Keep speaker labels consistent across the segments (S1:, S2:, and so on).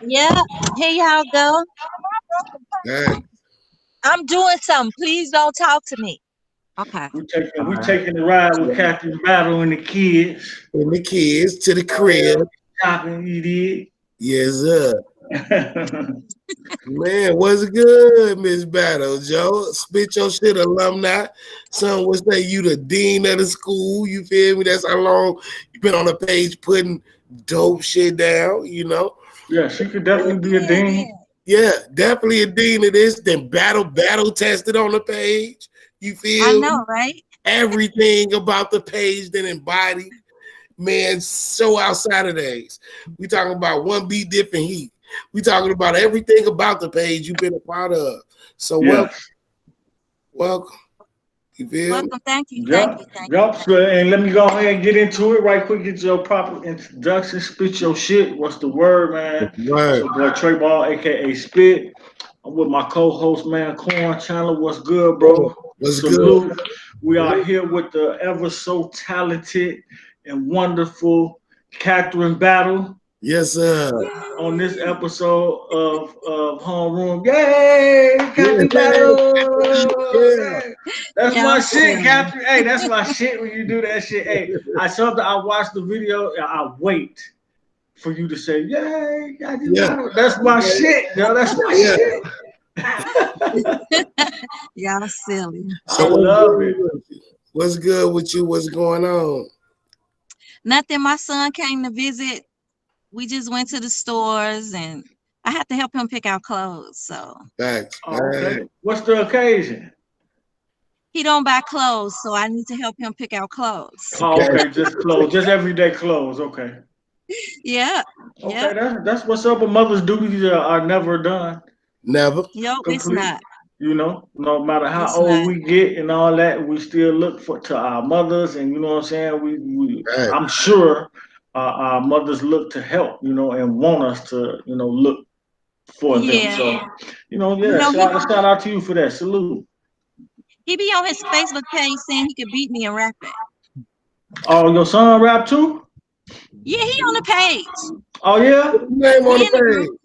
S1: Yeah, here y'all go.
S2: Hey,
S1: I'm doing something. Please don't talk to me. Okay.
S3: We taking the ride with Captain Battle and the kids.
S2: and the kids to the crib.
S3: Shopping, you did.
S2: Yes, sir. Man, what's good, Miss Battle, Joe? Spit your shit, alumni. Some would say you the dean of the school. You feel me? That's how long you been on the page putting dope shit down, you know?
S3: Yeah, she could definitely be a dean.
S2: Yeah, definitely a dean of this. Then battle tested on the page. You
S1: I
S2: feel me?
S1: know, right?
S2: Everything about the page that embodied. Man, so outside of days. We talking about one beat, different heat. We talking about everything about the page you've been a part of. So
S3: Yeah.
S2: welcome. You feel me?
S1: Welcome. Thank you. Thank you.
S3: Yup.
S1: Thank you.
S3: Yup. So, and let me go ahead and get into it right quick. Get your proper introduction. Spit your shit. What's the word, man? It's
S2: Right.
S3: your boy Trey Ball, aka Spit. I'm with my co-host, man, Corn Chandler. What's good, bro?
S2: What's good?
S3: Salute. We are here with the ever so talented and wonderful Catherine Battle
S2: Yes, sir.
S3: on this episode of Homeroom. Yay, Catherine Battle!
S2: Yeah.
S3: Yay. That's
S1: Yeah,
S3: my
S1: I'm
S3: shit,
S1: silly.
S3: Catherine. Hey, that's my shit when you do that shit. Hey, I watch the video, I wait for you to say, "Yay, Catherine
S2: Yeah.
S3: Battle." That's my shit, yo. That's my
S2: Yeah.
S3: shit.
S1: Y'all silly.
S3: I
S2: So what's
S3: love
S2: good
S3: it.
S2: with you? What's good with you? What's going on?
S1: Nothing. My son came to visit. We just went to the stores and I had to help him pick out clothes. So
S2: Facts.
S3: Oh, okay. What's the occasion?
S1: he don't buy clothes, so I need to help him pick out clothes.
S3: Oh,
S2: Okay.
S3: okay, just clothes, just everyday clothes. Okay,
S1: Yeah.
S3: okay,
S1: Yep.
S3: that's what's up. But mother's duties are never done.
S2: Never.
S1: Yep. It's
S3: Complete.
S1: not.
S3: You know, no matter how
S1: It's
S3: old
S1: not.
S3: we get and all that, we still look for to our mothers, and you know what I'm saying.
S2: Right.
S3: I'm sure our mothers look to help, you know, and want us to, you know, look for them.
S1: Yeah.
S3: So, you know,
S1: You
S3: yeah,
S1: know,
S3: shout out to you for that. Salute.
S1: he be on his Facebook page saying he could beat me in rapping.
S3: Oh, your son rap too?
S1: Yeah, he on the page.
S3: Oh yeah.
S2: Name on
S1: He
S2: the
S1: in the group.
S2: page.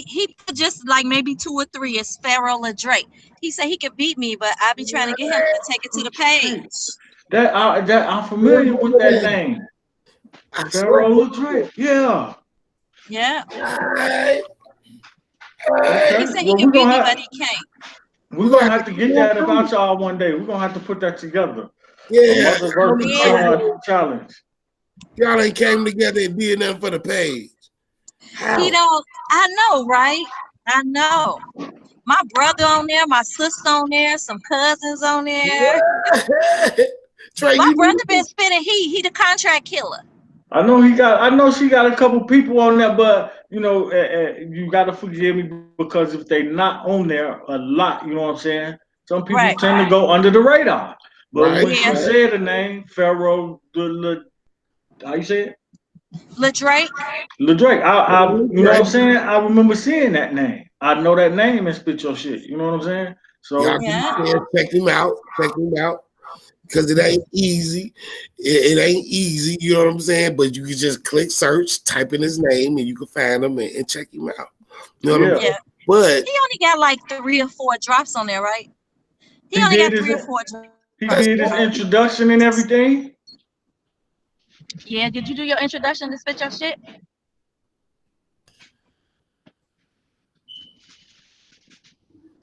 S1: He put just like maybe two or three as Pharaoh Drake. He said he could beat me, but I be trying to get him to take it to the
S3: Hey,
S1: page.
S3: that I'm familiar with that name.
S2: I swear.
S3: Pharaoh Drake. Yeah.
S1: Yeah.
S2: Alright.
S1: He
S3: Okay.
S1: said he
S3: Well,
S1: could beat me, but he can't.
S2: We
S3: we're
S2: gonna
S3: gonna
S2: have
S3: have
S2: to
S3: to
S2: get
S3: get
S2: that
S3: that
S2: too.
S3: about y'all one day. We're gonna have to put that together. A
S2: Yeah.
S3: mother versus
S1: Yeah.
S3: son challenge.
S2: Y'all ain't came together and did nothing for the page.
S1: He
S2: How?
S1: don't. I know, right? I know. My brother on there, my sister on there, some cousins on there.
S2: What? Trey,
S1: My
S2: you
S1: brother
S2: need
S1: been
S2: this.
S1: spinning. He the contract killer.
S3: I know she got a couple people on there, but you know, you got to forgive me because if they not on there a lot, you know what I'm saying. Some people
S1: Right.
S3: tend to go under the radar. But
S2: Right,
S3: when she
S1: Yeah.
S2: right.
S3: said the name Pharaoh, how you say it?
S1: Lil Drake.
S3: LeDrake. You know what I'm
S2: Right.
S3: saying. I remember seeing that name. I know that name and spit your shit. You know what I'm saying.
S2: Y'all
S3: So
S2: keep
S1: Yeah.
S2: saying check him out. Check him out. Because it ain't easy. It ain't easy, you know what I'm saying? But you can just click search, type in his name, and you can find him and check him out. You know what I'm
S3: yeah,
S2: saying?
S1: Yeah.
S2: But
S1: He only got like 3 or 4 drops on there, right? He
S3: he
S1: only
S3: did
S1: got
S3: his
S1: 3 or 4 drops on
S3: he
S1: there.
S2: that's
S3: did his introduction and everything.
S1: Yeah. Did you do your introduction to spit your shit?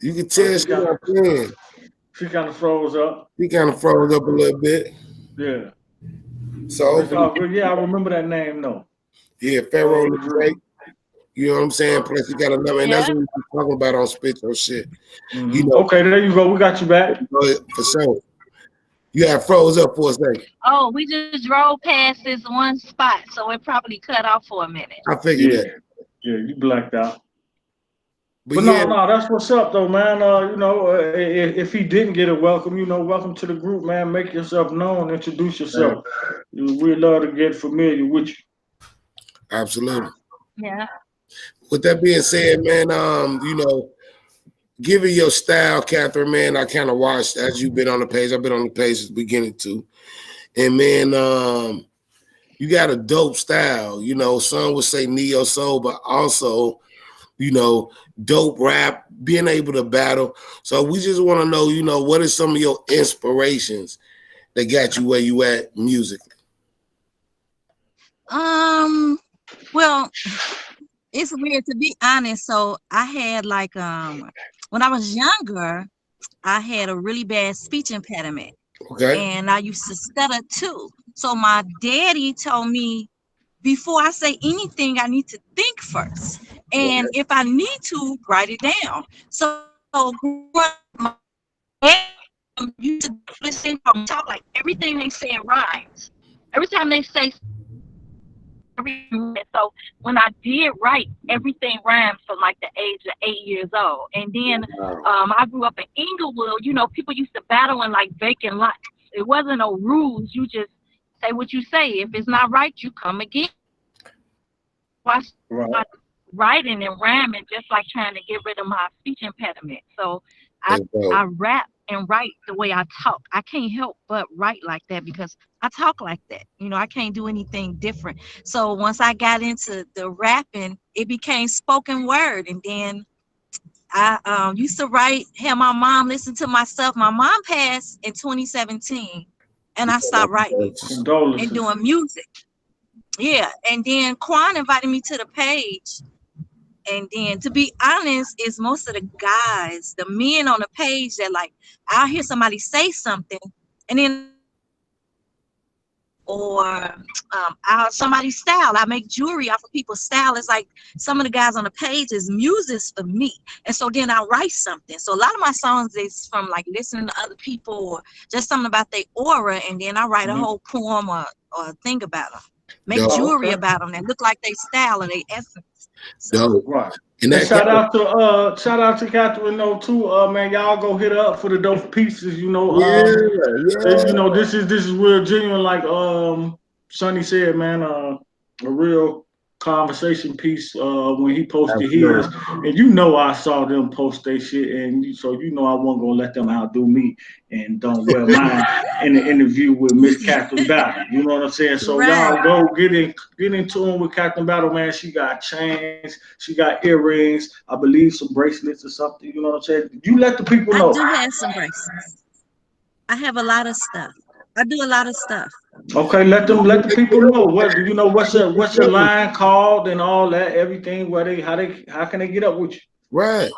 S2: you can
S3: Oh,
S2: tell she not playing.
S3: she kind of froze up.
S2: He kind of froze up a little bit.
S3: Yeah,
S2: So
S3: but it's
S2: hopefully,
S3: all good. Yeah, I remember that name though.
S2: yeah, Pharaoh
S3: Pharaoh
S2: looks great.
S3: Drew.
S2: You know what I'm saying? Plus, he got another, and that's
S1: Yeah.
S2: what we're talking about on Spit or shit. You know,
S3: Okay, there you go. We got you back.
S2: for sure. You have froze up for a second.
S1: Oh, we just drove past this one spot, so it probably cut off for a minute.
S2: I figured
S3: Yeah,
S2: that.
S3: yeah, you blacked out.
S2: But
S3: But
S2: yeah,
S3: no, that's what's up though, man. You know, if he didn't get a welcome, you know, welcome to the group, man. Make yourself known, introduce
S2: man,
S3: yourself. We'd love to get familiar with you.
S2: absolutely.
S1: Yeah.
S2: With that being said, man, you know, given your style, Catherine, man, I kind of watched as you've been on the page. I've been on the page since the beginning too. And man, you got a dope style. You know, some would say neo soul, but also, you know, dope rap, being able to battle. So we just want to know, you know, what is some of your inspirations that got you where you at musically?
S1: Well, it's weird to be honest. So I had like when I was younger, I had a really bad speech impediment
S2: Okay.
S1: and I used to stutter too. So my daddy told me before I say anything, I need to think first. And if I need to, write it down. So growing up, my dad used to listen from talk like everything they say rhymes. Every time they say so when I did write, everything rhymes from like the age of 8 years old. And then
S2: Wow.
S1: I grew up in Inglewood. You know, people used to battle in like vacant lots. It wasn't no rules. You just say what you say. If it's not right, you come again. I
S3: Right.
S1: started writing and rhyming just like trying to get rid of my speech impediment. So I
S2: That's dope.
S1: I rap and write the way I talk. I can't help but write like that because I talk like that. You know, I can't do anything different. So once I got into the rapping, it became spoken word, and then I used to write. Have my mom listen to my stuff. My mom passed in 2017, and I stopped writing and
S3: Condolences.
S1: doing music. Yeah, and then Quan invited me to the page. And then to be honest, is most of the guys, the men on the page that like I'll hear somebody say something and then or out somebody's style. I make jewelry off of people's style. It's like some of the guys on the page is muses for me. And so then I write something. So a lot of my songs is from like listening to other people or just something about their aura. And then I write a
S3: Mhm.
S1: whole poem or think about them. Make
S2: Dope.
S3: Oh,
S1: jewelry
S3: okay.
S1: about them that look like they style or they essence. So
S2: Dope.
S3: Right.
S2: And
S3: And
S2: that kind of,
S3: shout out to Catherine though too. Man, y'all go hit her up for the dope pieces.
S2: yeah,
S3: You
S2: yeah.
S3: know, this is real genuine. Like Sonny said, man, a real conversation piece. When he posted his,
S2: Absolutely.
S3: and you know, I saw them post their shit, and so you know, I wasn't gonna let them outdo me, and don't wear mine in the interview with Miss Catherine Battle. You know what I'm saying? So
S1: right.
S3: y'all go get in tune with Catherine Battle, man. She got chains, she got earrings, I believe some bracelets or something. You know what I'm saying? You let the people
S1: I
S3: know.
S1: do have some bracelets. I have a lot of stuff. I do a lot of stuff.
S3: Okay, let the people know what you know. What's your line called and all that, everything. Where how can they get up with you?
S2: Right.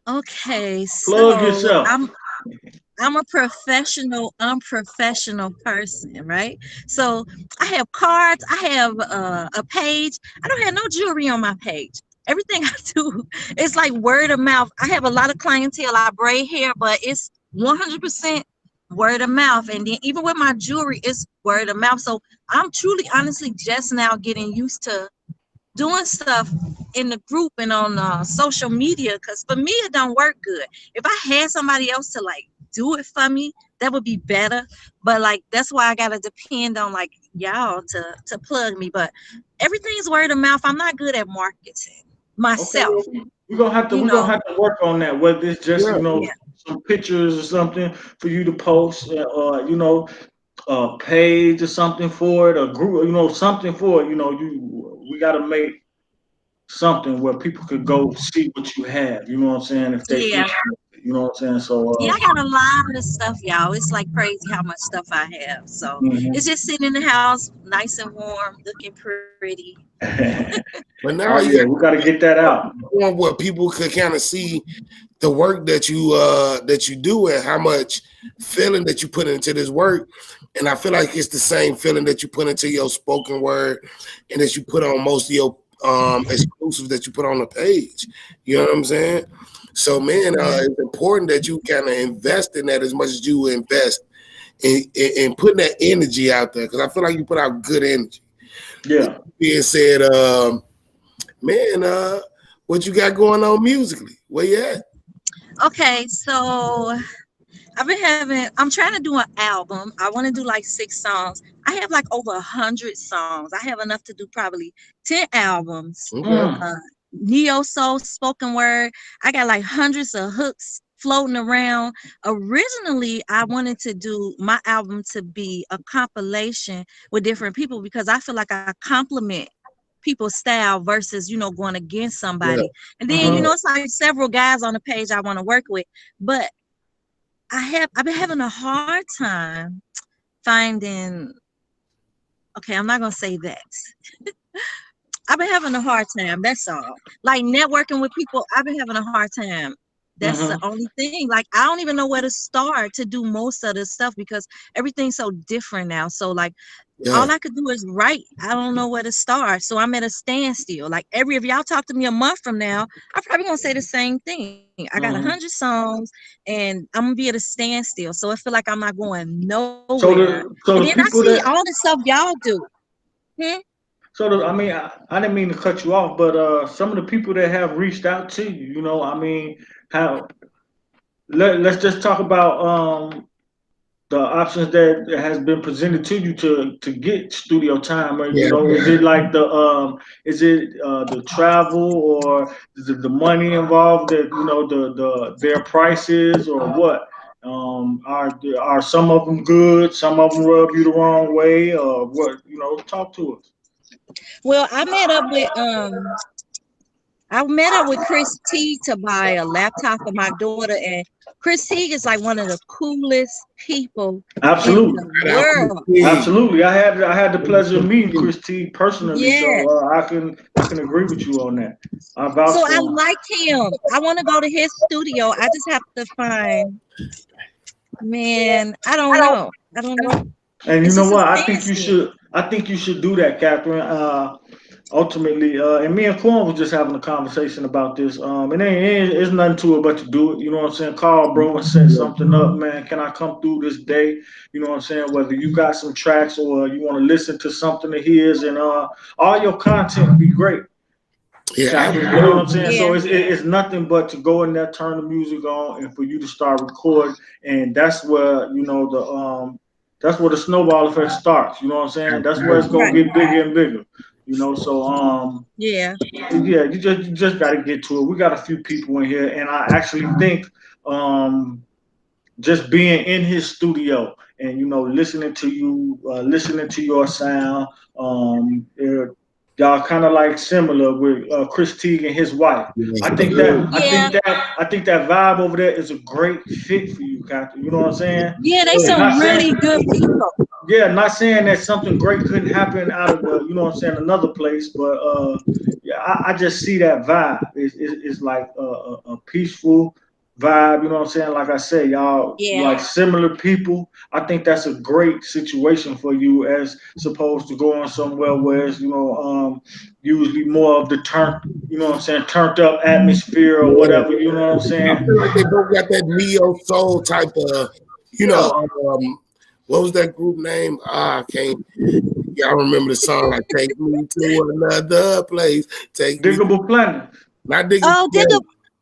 S1: Okay,
S3: Plug
S1: so
S3: yourself.
S1: I'm a professional, unprofessional person, right? So I have cards, I have a page. I don't have no jewelry on my page. Everything I do is like word of mouth. I have a lot of clientele. I braid hair, but it's 100% word of mouth. And then even with my jewelry, it's word of mouth. So I'm truly, honestly, just now getting used to doing stuff in the group and on social media because for me it don't work good. If I had somebody else to like do it for me, that would be better. But like that's why I gotta depend on like y'all to plug me. But everything's word of mouth. I'm not good at marketing
S3: Okay,
S1: myself,
S3: well, we're gonna
S1: you
S3: have to work on that. Whether it's just
S2: Yeah.
S1: yeah.
S3: some pictures or something for you to post, or a page or something for it, a group, something for it. We got to make something where people could go see what you have. You know what I'm saying? If they
S1: Yeah,
S3: interested, you know what I'm saying. So,
S1: yeah, I got a lot of stuff, y'all. It's like crazy how much stuff I have. So it's
S3: mhm.
S1: just sitting in the house, nice and warm, looking pretty.
S2: But now
S3: Oh yeah,
S2: you're
S3: we got to get that out.
S2: one where people could kind of see the work that you do and how much feeling that you put into this work. And I feel like it's the same feeling that you put into your spoken word and that you put on most of your exclusives that you put on the page. You know what I'm saying? So man, it's important that you kind of invest in that as much as you invest in putting that energy out there because I feel like you put out good energy. With
S3: Yeah.
S2: that being said, man, what you got going on musically? Where you at?
S1: Okay, so I'm trying to do an album. I want to do like 6 songs. I have like over 100 songs. I have enough to do probably 10 albums.
S2: Okay.
S3: Mm.
S1: Uh, Neo soul, spoken word. I got like hundreds of hooks floating around. Originally, I wanted to do my album to be a compilation with different people because I feel like I compliment people's style versus, going against
S2: Yeah.
S1: somebody. And then,
S3: Uh-huh.
S1: it's like several guys on the page I want to work with. But I've been having a hard time finding, okay, I'm not gonna say that. I've been having a hard time. That's all. Like networking with people, I've been having a hard time. That's the
S3: Uh-huh.
S1: only thing. Like I don't even know where to start to do most of this stuff because everything's so different now. So like
S2: Yeah.
S1: all I could do is write. I don't know where to start. So I'm at a standstill. Like if y'all talk to me a month from now, I'm probably gonna say the same thing. I got 100
S3: Uh-huh.
S1: songs and I'm gonna be at a standstill. So I feel like I'm not going
S3: So
S1: nowhere.
S3: the
S1: And
S3: so
S1: then
S3: the
S1: I
S3: people
S1: see
S3: that
S1: all the stuff y'all do. Hmm?
S3: I mean, I didn't mean to cut you off, but some of the people that have reached out to you, I mean, how let's just talk about the options that has been presented to you to get studio time, or
S2: Yeah.
S3: is it like the travel, or is it the money involved, that their prices, or what? Are some of them good, some of them rub you the wrong way, or what? Talk to us.
S1: Well, I met up with Chris T to buy a laptop for my daughter, and Chris T is like one of the coolest people in
S3: Absolutely.
S1: the
S2: Shout out Chris
S1: world.
S2: T.
S3: Absolutely, I had the pleasure of meeting Chris T personally,
S1: Yeah.
S3: so I can agree with you on that. I vouch
S1: So I
S3: for him.
S1: like him. I want to go to his studio. I just have to find, man, I don't know. I don't know.
S3: And you
S1: It's
S3: know
S1: just a
S3: what? I think you
S1: standstill.
S3: should. I think you should do that, Catherine. Ultimately, and me and Quan was just having a conversation about this. And there's nothing to it but to do it. You know what I'm saying? Call bro and set something up, man. Can I come through this day? You know what I'm saying? Whether you got some tracks or you want to listen to something of his, and all your content be great.
S2: Yeah,
S3: Catherine, you know what I'm
S2: absolutely.
S3: saying?
S1: Yeah.
S3: So it's nothing but to go in there, turn the music on, and for you to start recording, and that's where the snowball effect starts. You know what I'm saying? That's where it's
S2: Absolutely.
S3: gonna
S1: Right.
S3: get bigger and bigger. So
S1: Yeah.
S3: yeah, you just got to get to it. We got a few people in here, and I actually think um just being in his studio and listening to you, listening to your sound. Y'all kind of like similar with Chris Teague and his wife.
S2: Yes,
S3: I think that
S2: sir.
S3: I
S1: Yeah.
S3: think that I think that vibe over there is a great fit for you, Captain. You know what I'm saying?
S1: Yeah, they
S2: Yes,
S1: some
S3: Not saying
S1: really good people.
S3: Yeah, not saying that something great couldn't happen out of another place, but yeah, I just see that vibe. It's like a peaceful vibe. You know what I'm saying? Like I said, y'all
S1: Yeah.
S3: like similar people. I think that's a great situation for you, as opposed to going somewhere where it's usually more of the what I'm saying, turned up atmosphere or
S2: yeah.
S3: whatever. You know what I'm
S2: I
S3: saying?
S2: feel like they both got that neo soul type of, you
S3: Yeah.
S2: know, what was that group name? I can't. Y'all remember the song like "Take Me to Another Place"? Take me,
S3: Diggable planet.
S2: not Digga
S1: Oh,
S2: Planet,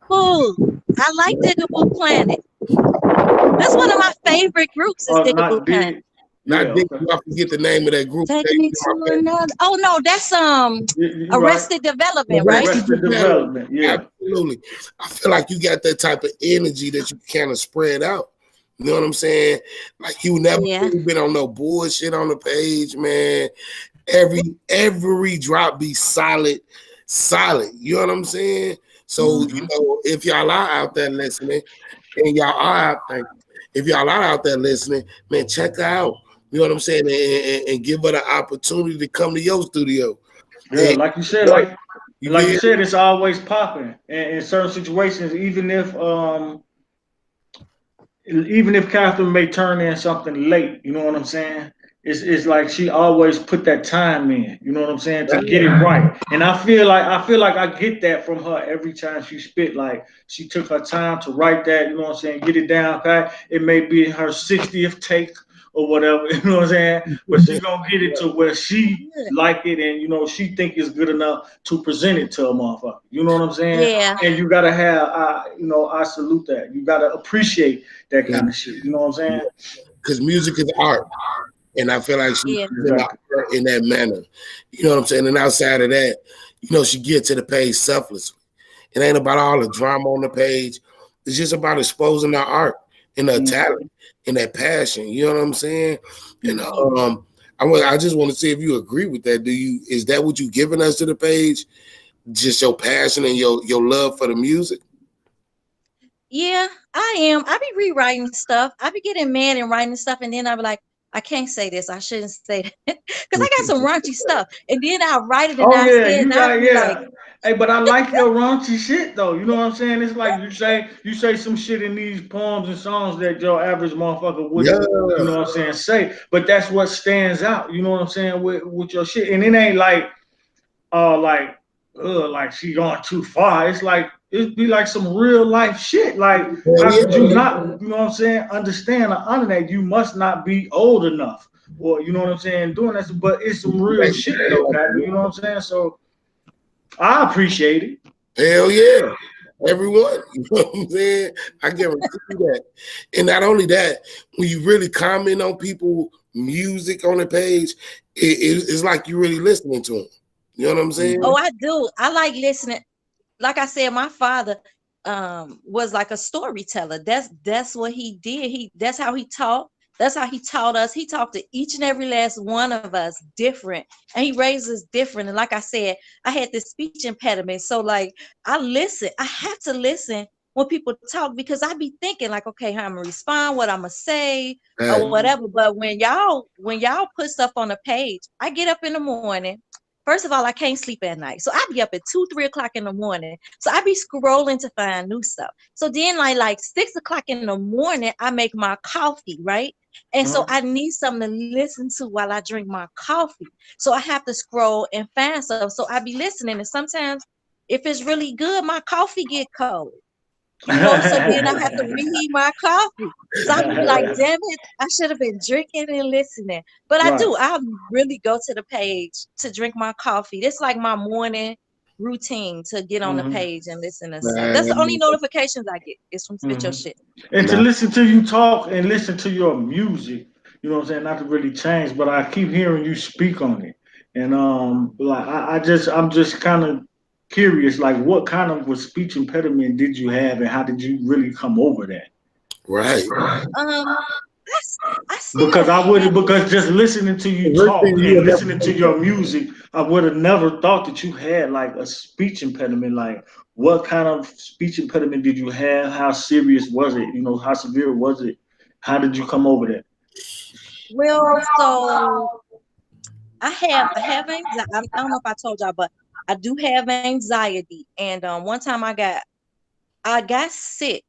S1: Digable. I like Digable Planet. That's one of my favorite groups is Digable
S3: Not
S1: Planet.
S3: dig.
S2: not
S3: Yeah.
S2: Digga.
S3: Okay.
S2: I forget the name of that group.
S1: Take
S2: Take
S1: me
S2: me to
S1: to
S2: my
S1: another. Oh no, that's
S3: You right.
S1: Arrested Development, right?
S2: Arrested
S3: Arrested
S2: Development.
S3: Development. Yeah.
S2: Absolutely. I feel like you got that type of energy that you kind of spread out. You know what I'm saying? Like you never
S1: Yeah.
S2: really been on no bullshit on the page, man. Every drop be solid, solid. You know what I'm saying? So,
S3: Hmm.
S2: if y'all are out there listening, and y'all are out there, if y'all are out there listening, man, check her out. You know what I'm saying? And give her the opportunity to come to your studio.
S3: Yeah,
S2: And
S3: like you said,
S2: you feel
S3: it's always popping in certain situations. Even if Catherine may turn in something late, you know what I'm saying? It's like she always put that time in, you know what I'm saying, to get it right. And I feel like I get that from her every time she spit. Like she took her time to write that, you know what I'm saying, get it down pat. It may be her 60th take or whatever, you know what I'm saying? But she gonna get it to where she
S1: Good.
S3: like it, and she think it's good enough to present it to a motherfucker. You know what I'm saying?
S1: Yeah.
S3: And you gotta have, I salute that. You gotta appreciate that kind of shit. You know what I'm saying?
S2: because music is art. And I feel like she's
S1: Yeah.
S2: in the
S3: Exactly.
S2: art in that manner. You know what I'm saying? And outside of that, she get to the page selflessly. It ain't about all the drama on the page. It's just about exposing our art and their
S3: Mhm.
S2: talent and that passion. You know what I'm saying? And
S1: Yeah.
S2: I just want to see if you agree with that. Is that what you giving us to the page? Just your passion and your love for the music?
S1: Yeah, I am. I be rewriting stuff. I be getting mad and writing stuff, and then I be like, I can't say this. I shouldn't say that because I got some raunchy stuff. And then I write it and
S3: Oh
S1: I
S3: yeah,
S1: say it,
S3: you
S1: and I
S3: got
S1: be like,
S3: yeah. Hey, but I like your raunchy shit though. You know what I'm saying? It's like you say some shit in these poems and songs that your average motherfucker wouldn't, you
S2: Yeah.
S3: know what I'm saying, say. But that's what stands out. You know what I'm saying with your shit. And it ain't like like she going too far. It's like it be like some real life shit. Like
S2: Hell
S3: how could you
S2: yeah.
S3: not, you know what I'm saying, understand or honor that you must not be old enough. Or you know what I'm saying, doing that, but it's some real shit though, Captain. You know what I'm saying? So I appreciate it.
S2: Hell yeah. Everyone, you know what I'm saying? I guarantee you that. And not only that, when you really comment on people music on the page, it's like you really listening to them. You know what I'm
S1: oh,
S2: saying?
S1: I do. I like listening. Like I said, my father was like a storyteller. That's what he did. That's how he taught. That's how he taught us. He talked to each and every last one of us different, and he raised us different. And like I said, I had this speech impediment, so like I listen. I have to listen when people talk because I be thinking like, okay, how I'm gonna respond, what I'm gonna say, or
S2: Hey,
S1: whatever. But when y'all put stuff on the page, I get up in the morning. First of all, I can't sleep at night. So I be up at 2, 3 o'clock in the morning. So I be scrolling to find new stuff. So then like 6 o'clock in the morning, I make my coffee, right? And so
S3: Uh-huh.
S1: I need something to listen to while I drink my coffee. So I have to scroll and find stuff. So I be listening. And sometimes if it's really good, my coffee get cold. So then I have to reheat my coffee. So I be like, damn it, I should have been drinking and listening. But I
S3: Right.
S1: do. I really go to the page to drink my coffee. It's like my morning routine to get on the
S3: Hmm.
S1: page and listen to stuff. That's the only
S2: man,
S1: notifications I get is from Spit Your
S3: Hmm.
S1: Shit.
S3: And to
S2: man.
S3: listen to you talk and listen to your music, you know what I'm saying? Not to really change, but I keep hearing you speak on it. And like I'm just kind of curious, like what kind of a speech impediment did you have and how did you really come over that?
S2: Right.
S1: I still
S3: Because I
S1: have
S3: would because just listening to you
S2: Everything
S3: talk
S2: you
S3: and
S2: will never
S3: listening to
S2: take
S3: your music, I would have never thought that you had like a speech impediment. Like what kind of speech impediment did you have? How serious was it? You know, how severe was it? How did you come over that?
S1: well, so I have anxiety. I don't know if I told y'all, but I do have anxiety. And one time I got sick.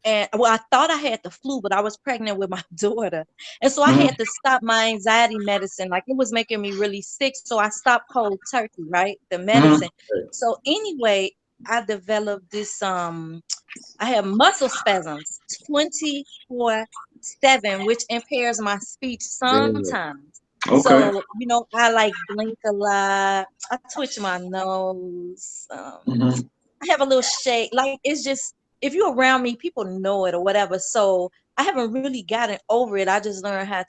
S1: And well, I thought I had the flu, but I was pregnant with my daughter. And so I
S3: Hmm.
S1: had to stop my anxiety medicine. Like it was making me really sick. So I stopped cold turkey, right? The
S3: Hmm.
S1: medicine. So anyway, I developed this I have muscle spasms 24/7, which impairs my speech
S2: damn.
S1: sometimes.
S3: Okay.
S1: So, I like blink a lot. I twitch my nose.
S3: Hmm.
S1: I have a little shake. Like it's just if you're around me, people know it or whatever. So I haven't really gotten over it. I just learned how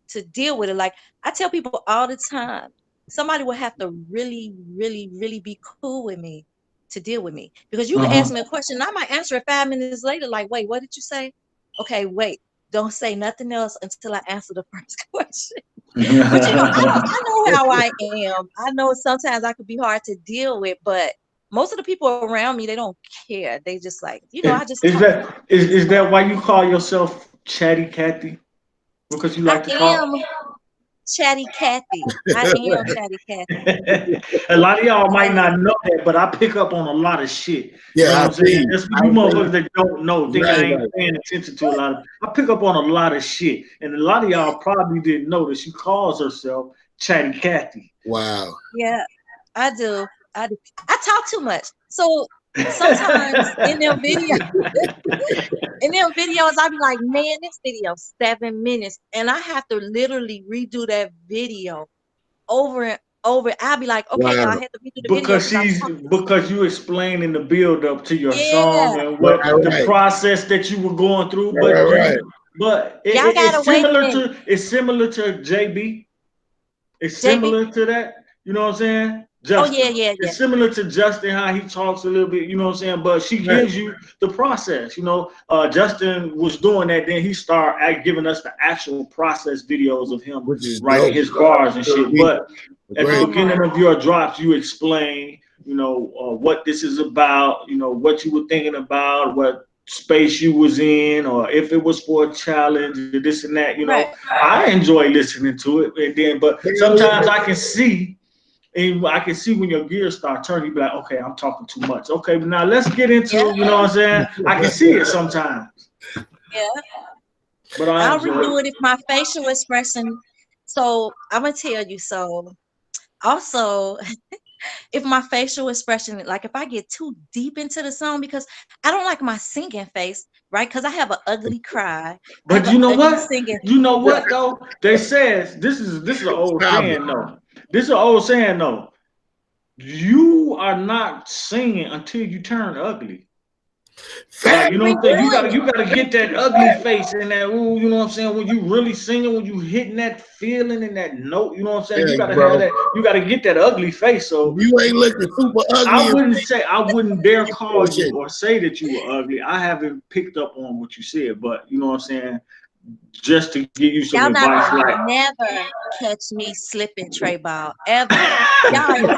S1: to deal with it. Like I tell people all the time, somebody will have to really, really, really be cool with me to deal with me. Because you can ask
S3: Hmm.
S1: me a question, and I might answer it 5 minutes later, like, wait, what did you say? Okay, wait, don't say nothing else until I answer the first question. But I know how I am. I know sometimes I could be hard to deal with, but most of the people around me, they don't care. They just like, I just
S3: Is
S1: talk.
S3: is that why you call yourself Chatty Cathy? Because you
S1: I
S3: like to talk?
S1: am chatty Cathy. I am chatty Cathy.
S3: A lot of y'all
S1: I
S3: might
S1: am.
S3: not know that, but I pick up on a lot of shit. You know
S2: Yeah,
S3: what
S2: I
S3: I'm saying?
S2: see.
S3: That's for
S2: I
S3: you
S2: see.
S3: motherfuckers that don't know, think I
S2: Right,
S3: ain't
S2: right.
S3: paying attention to a lot of. I pick up on a lot of shit, and a lot of y'all probably didn't know that she calls herself Chatty Cathy.
S2: Wow.
S1: Yeah, I do. I do. I talk too much. So sometimes in them videos, I be like, man, this video 7 minutes, and I have to literally redo that video over and over. I'll be like, okay, y'all, I
S2: Wow.
S1: have to redo the video because I'm talking.
S3: Because you explaining the build up to your song
S1: Yeah,
S3: and
S2: Right,
S3: what the
S2: right.
S3: process that you were going through,
S2: Right, right, right.
S3: but
S1: y'all gotta wait a minute.
S3: it's similar to JB. It's
S1: JB,
S3: similar to that. You know what I'm saying?
S1: Oh yeah,
S3: Justin.
S1: yeah, yeah.
S3: It's similar to Justin, how he talks a little bit, you know what I'm saying? But she
S2: Right.
S3: gives you the process, you know. Justin was doing that, then he started giving us the actual process videos of him
S2: Which is
S3: writing
S2: dope.
S3: his bars and shit. But at the
S1: Oh
S2: Great.
S1: my.
S3: beginning of your drops, you explain, you know, what this is about, you know, what you were thinking about, what space you was in, or if it was for a challenge, or this and that, you know.
S1: Right.
S3: I enjoy listening to it, and then, but
S2: Hell
S3: sometimes
S2: yeah.
S3: I can see and I can see when your gears start turning, you be like, okay, I'm talking too much. Okay, but now let's get
S1: Yeah,
S3: into, you know what I'm saying? I can see it sometimes,
S1: yeah.
S3: but I
S1: I'll
S3: enjoy
S1: redo
S3: it.
S1: it if my facial expression. So I'm gonna tell you. So also, if my facial expression, like if I get too deep into the song, because I don't like my singing face, right? Because I have an ugly cry. I have
S3: But
S1: an
S3: you know
S1: ugly
S3: what?
S1: singing.
S3: You know what though? They says this is an old
S2: Stop it.
S3: saying though. This is an old saying though. You are not singing until you turn ugly.
S1: I
S3: Like
S2: Fact.
S3: you know what I'm
S1: agree
S3: saying?
S1: with
S3: You
S1: you.
S3: gotta get that ugly face and that ooh, you know what I'm saying? When you really singing, when you hitting that feeling and that note, you know what I'm saying? You
S2: Yeah,
S3: gotta have
S2: bro.
S3: that, you gotta get that ugly face. So
S2: You ain't looking super ugly and
S3: I wouldn't dare call you
S2: bullshit.
S3: or say that you were ugly. I haven't picked up on what you said, but you know what I'm saying? Just to give you some
S1: Y'all not
S3: advice,
S1: gonna
S3: like
S1: never catch me slipping Trey Ball ever. Y'all ain't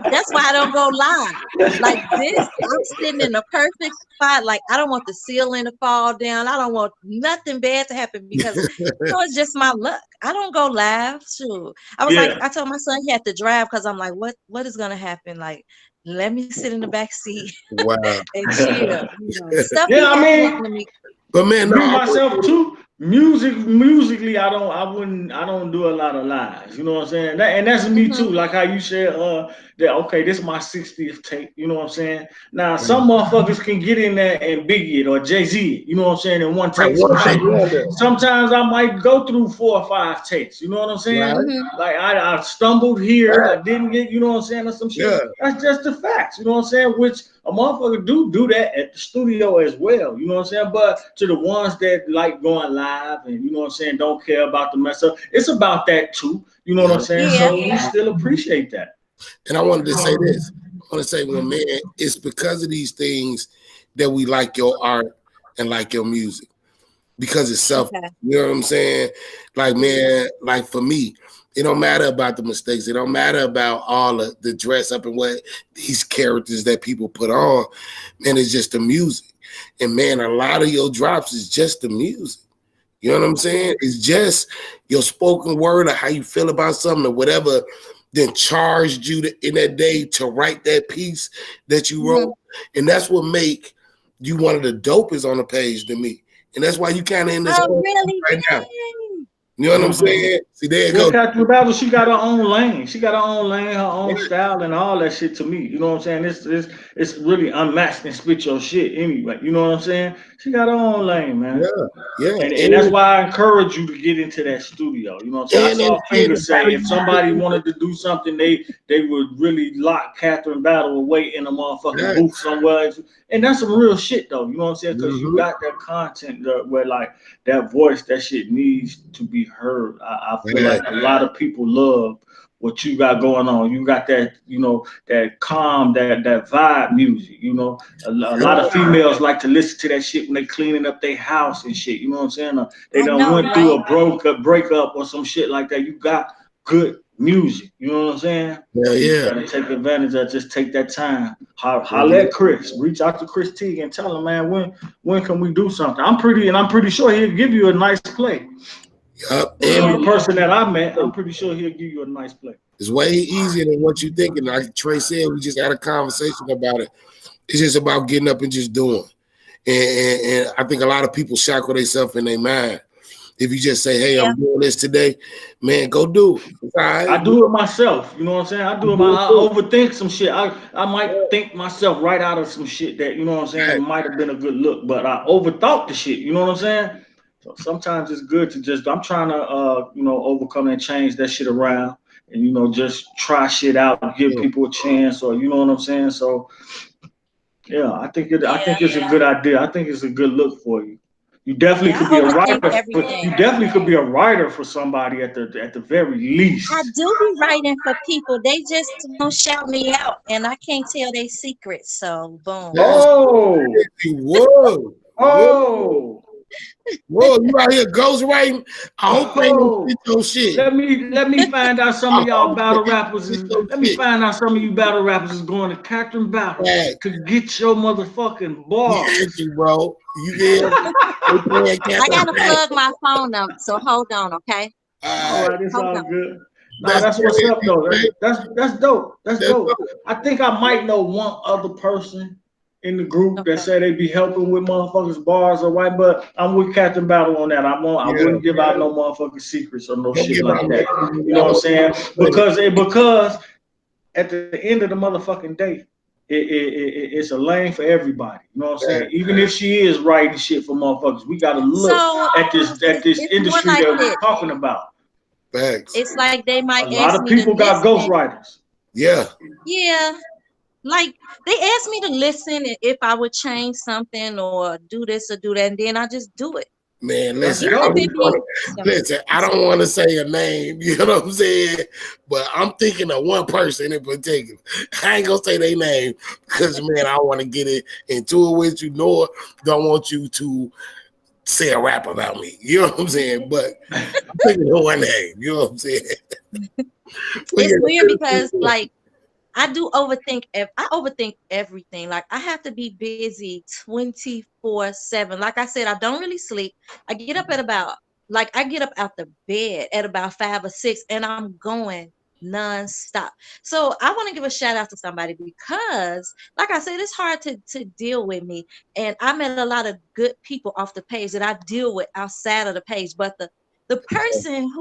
S1: that's why I don't go live. Like this, I'm sitting in the perfect spot. Like I don't want the ceiling to fall down. I don't want nothing bad to happen because it's just my luck. I don't go live. Shoot. I was like,
S3: yeah.
S1: I told my son he had to drive because I'm like, what is gonna happen? Like, let me sit in the back seat
S2: Wow.
S1: and chill. Stuff
S3: Yeah,
S1: be
S3: I
S1: happening
S3: mean,
S1: to me.
S2: But man, no,
S3: me
S2: I want
S3: myself
S2: you
S3: too. Musically, I don't do a lot of lives. You know what I'm saying? And that's me
S1: Hmm.
S3: too. Like how you said, that okay, this is my 60th tape. You know what I'm saying? Now
S2: to
S3: some motherfuckers can get in there and Biggie it or Jay-Z it. You know what I'm saying? In one
S2: I
S3: take some
S2: want to
S3: shit.
S2: take wonder.
S3: Sometimes I might go through 4 or 5 takes. You know what I'm saying?
S2: Right?
S1: Hmm.
S3: Like I stumbled here,
S2: Right.
S3: I didn't get, you know what I'm saying, or some
S2: Yeah.
S3: shit. That's just the facts, you know what I'm saying? Which a motherfucker do that at the studio as well, you know what I'm saying? But to the ones that like going live and you know what I'm saying, don't care about the mess up, it's about that too, you know what I'm
S2: Yeah.
S3: saying?
S1: Yeah.
S3: So we still appreciate that.
S2: And I wanted to
S1: Yeah.
S2: say this. I want to say, well, man, it's because of these things that we like your art and like your music because it's self.
S1: Okay.
S2: You know what I'm saying? Like, man, like for me, it don't matter about the mistakes. It don't matter about all the dress up and what these characters that people put on. Man, it's just the music. And man, a lot of your drops is just the music. You know what I'm saying? It's just your spoken word or how you feel about something or whatever then charged you in that day to write that piece that you
S1: Hmm.
S2: wrote. And that's what make you one of the dopest on the page to me. And that's why you kind of in this
S1: Oh,
S2: whole
S1: really?
S2: right now.
S1: Yay!
S2: You know what I'm saying? See, there you
S3: Yeah,
S2: go.
S3: Captain Battle, she got her own lane. She got her own lane, her own style, and all that shit to me. You know what I'm saying? It's really unmatched and spit your shit anyway. You know what I'm saying? She got her own lane, man.
S2: Yeah, yeah.
S3: And that's why I encourage you to get into that studio. You know what I'm saying? I
S2: And
S3: saw
S2: then
S3: Finger say if somebody wanted to do something, they would really lock Catherine Battle away in a motherfucking
S2: right.
S3: booth somewhere. And that's some real shit though. You know what I'm saying? Because you
S2: Mm-hmm.
S3: got that content where like that voice, that shit needs to be heard. I feel
S2: Right.
S3: like a lot of people love what you got going on. You got that, you know, that calm, that vibe music. You know, a lot of females like to listen to that shit when they cleaning up their house and shit. You know what I'm saying? They
S1: I
S3: done
S1: know,
S3: went through
S1: right?
S3: a breakup or some shit like that. You got good music. You know what I'm saying?
S2: Yeah,
S3: You
S2: yeah.
S3: gotta take advantage of. Just take that time. Holler
S2: Mhm.
S3: at Chris. Reach out to Chris T and tell him, man, when can we do something? I'm pretty sure he'll give you a nice play.
S2: Yup.
S3: From
S2: And
S1: Yeah.
S3: the person that I met, I'm pretty sure he'll give you a nice play.
S2: it's way easier than what you thinking. Like Trey said, we just had a conversation about it. It's just about getting up and just doing. And I think a lot of people shackle themselves in their mind. If you just say, hey,
S1: Yeah.
S2: I'm doing this today, man, go do it. It's all right.
S3: I do it myself. You know what I'm saying? I do it.
S2: Do it
S3: I
S2: too.
S3: overthink some shit. I might think myself right out of some shit that you know what I'm saying
S2: Right.
S3: might have been a good look, but I overthought the shit. You know what I'm saying? So sometimes it's good to just. I'm trying to you know overcome and change that shit around, and you know just try shit out, give
S2: Yeah.
S3: people a chance, or you know what I'm saying. So yeah, I think it's a
S1: Yeah.
S3: good idea. I think it's a good look for you. You definitely
S1: Yeah,
S3: could
S1: I
S3: be a
S1: overthink
S3: writer. You
S1: everything.
S3: definitely could be a writer for somebody at the very
S1: I
S3: least.
S1: do be writing for people. They just won't shout me out, and I can't tell their secrets. So, boom.
S2: That's
S3: Oh,
S2: crazy. Whoa. Whoa.
S3: oh,
S2: Whoa. You out here ghostwriting? I hope they don't spit
S3: oh.
S2: your shit.
S3: Let me find out some
S2: I
S3: of y'all
S2: hope they
S3: battle
S2: don't
S3: rappers
S2: spit
S3: is.
S2: your
S3: Let me
S2: shit.
S3: find out some of you battle rappers is going to Captain Battle
S2: Facts.
S3: to get your motherfucking
S2: We at
S3: bars.
S2: you, bro. You feel me? They playing
S1: I
S2: Captain
S1: gotta
S2: Planet.
S1: plug my phone up, so hold on, okay?
S3: All
S2: Alright.
S3: right, it's
S1: Hold
S3: all
S1: on.
S3: good. Nah,
S2: That's
S3: that's what's up
S2: crazy,
S3: though.
S2: man.
S3: That's dope. That's
S2: That's
S3: dope.
S2: dope.
S3: I think I might know one other person in the group that
S1: Okay.
S3: say they be helping with motherfuckers bars or right, but I'm with Captain Battle on that. I
S2: Yeah.
S3: wouldn't give out no motherfucking secrets or no
S2: Don't
S3: shit
S2: give
S3: like
S2: out no
S3: that.
S2: secrets.
S3: You
S2: I
S3: know what I'm
S2: want
S3: saying?
S2: to
S3: Because at the end of the motherfucking day, it's a lane for everybody. You know what I'm saying?
S2: facts.
S3: Even if she is writing shit for motherfuckers, we gotta look
S1: So
S3: at this
S1: it's more
S3: industry
S1: like
S3: that we're
S1: this.
S3: talking about.
S2: Facts.
S1: It's like they
S3: A
S1: might
S3: lot
S1: ask
S3: of
S1: me to
S3: people got
S1: listen.
S3: ghostwriters.
S2: Yeah.
S1: Yeah, like they asked me to listen if I would change something or do this or do that, and then I just do it.
S2: Man,
S3: That's
S2: listen,
S1: Even if
S2: I
S3: dope.
S1: it
S2: just
S1: be
S2: want to
S1: some
S2: listen. I
S1: some
S2: don't want to say a name, you know what I'm saying? But I'm thinking of one person in particular. I ain't gonna say their name because man, I want to get it into it with you, nor don't want you to say a rap about me. You know what I'm saying? But I'm thinking of one name. You know what I'm saying? Well,
S1: it's
S2: yeah,
S1: weird because like I overthink everything. Like I have to be busy 24/7. Like I said, I don't really sleep. I get up at about like I get up out the bed at about 5 or 6 and I'm going nonstop. So I want to give a shout out to somebody because like I said, it's hard to deal with me. And I met a lot of good people off the page that I deal with outside of the page. But the person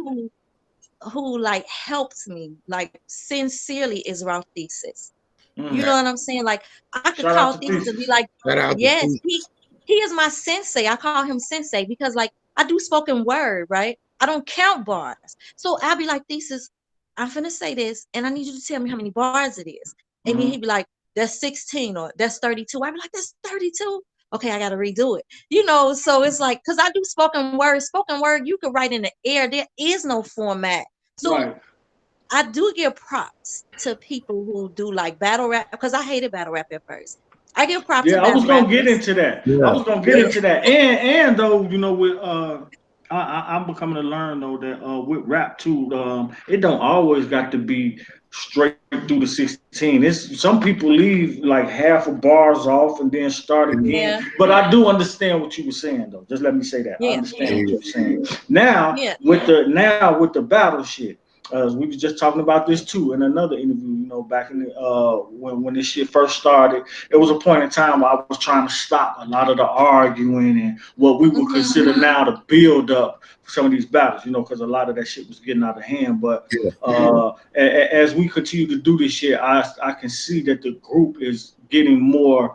S1: who like helps me like sincerely is raw thesis. You know
S3: Mm.
S1: what I'm saying? Like I could
S3: Shout out
S1: call
S3: to
S1: thesis and be
S3: Thesis.
S1: like,
S2: shout out to
S1: yes,
S2: T.
S1: he is my sensei. I call him sensei because like I do spoken word, right? I don't count bars. So I'll be like, thesis, I'm finna say this, and I need you to tell me how many bars it is. And then he'd
S3: Hmm.
S1: be like, that's 16 or that's 32. I'd be like, that's 32. Okay, I gotta redo it. You know, so it's like because I do spoken word, you could write in the air. There is no format. So
S3: Right.
S1: I do give props to people who do like battle rap because I hated battle rap at first. I give props to
S3: Yeah, I was
S1: battle
S3: gonna get
S1: rappers.
S3: into that. I
S2: Yeah,
S3: was gonna get
S2: yeah,
S3: into that, and though you know with I'm becoming to learn though that with rap too, it don't always got to be straight through the 16. It's some people leave like half of bars off and then start again.
S1: Yeah,
S3: But I do understand what you were saying though. Just let me say that I
S1: yeah,
S3: understand
S1: yeah,
S3: what you
S2: yeah.
S3: were saying. Now
S1: yeah.
S3: with the battle shit. We was just talking about this too in another interview. You know, back in the when this shit first started, it was a point in time where I was trying to stop a lot of the arguing and what we would
S1: Mm-hmm.
S3: consider now the build up for some of these battles. You know, because a lot of that shit was getting out of hand. But
S2: Yeah.
S3: as we continue to do this shit, I can see that the group is getting more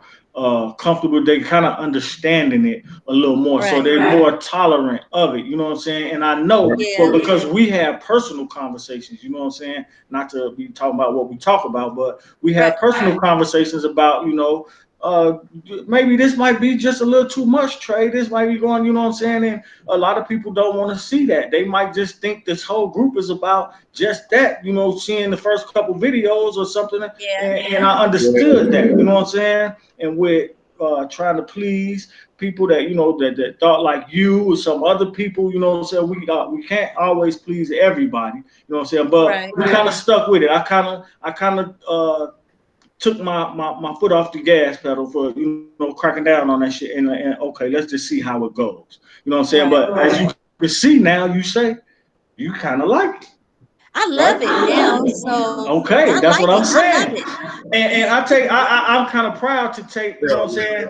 S3: comfortable. They kind of understanding it a little more, so
S1: Right.
S3: they're more tolerant of it. You know what I'm saying? And I know,
S1: Yeah.
S3: but because we have personal conversations, you know what I'm saying? Not to be talking about what we talk about, but we
S1: Right.
S3: have personal conversations about, you know, uh, maybe this might be just a little too much, Trey. This might be going, you know what I'm saying? And a lot of people don't want to see that. They might just think this whole group is about just that, you know, seeing the first couple videos or something.
S1: Yeah.
S3: And I understood
S2: Yeah.
S3: that, you know what I'm saying? And with trying to please people that you know that thought like you or some other people, you know what I'm saying? We can't always please everybody, you know what I'm saying? But
S1: Right.
S3: we kind of stuck with it. I kind of took my foot off the gas pedal for you know cracking down on that shit and okay, let's just see how it goes. You know what I'm saying? But
S1: Right.
S3: as you can see now, you say you kind of like it,
S1: I
S3: right?
S1: love it now. So
S3: Okay,
S1: I
S3: that's
S1: like
S3: what I'm
S1: it. I love
S3: saying.
S1: it.
S3: And I take I'm kind of proud to take, you know what I'm
S2: Yeah.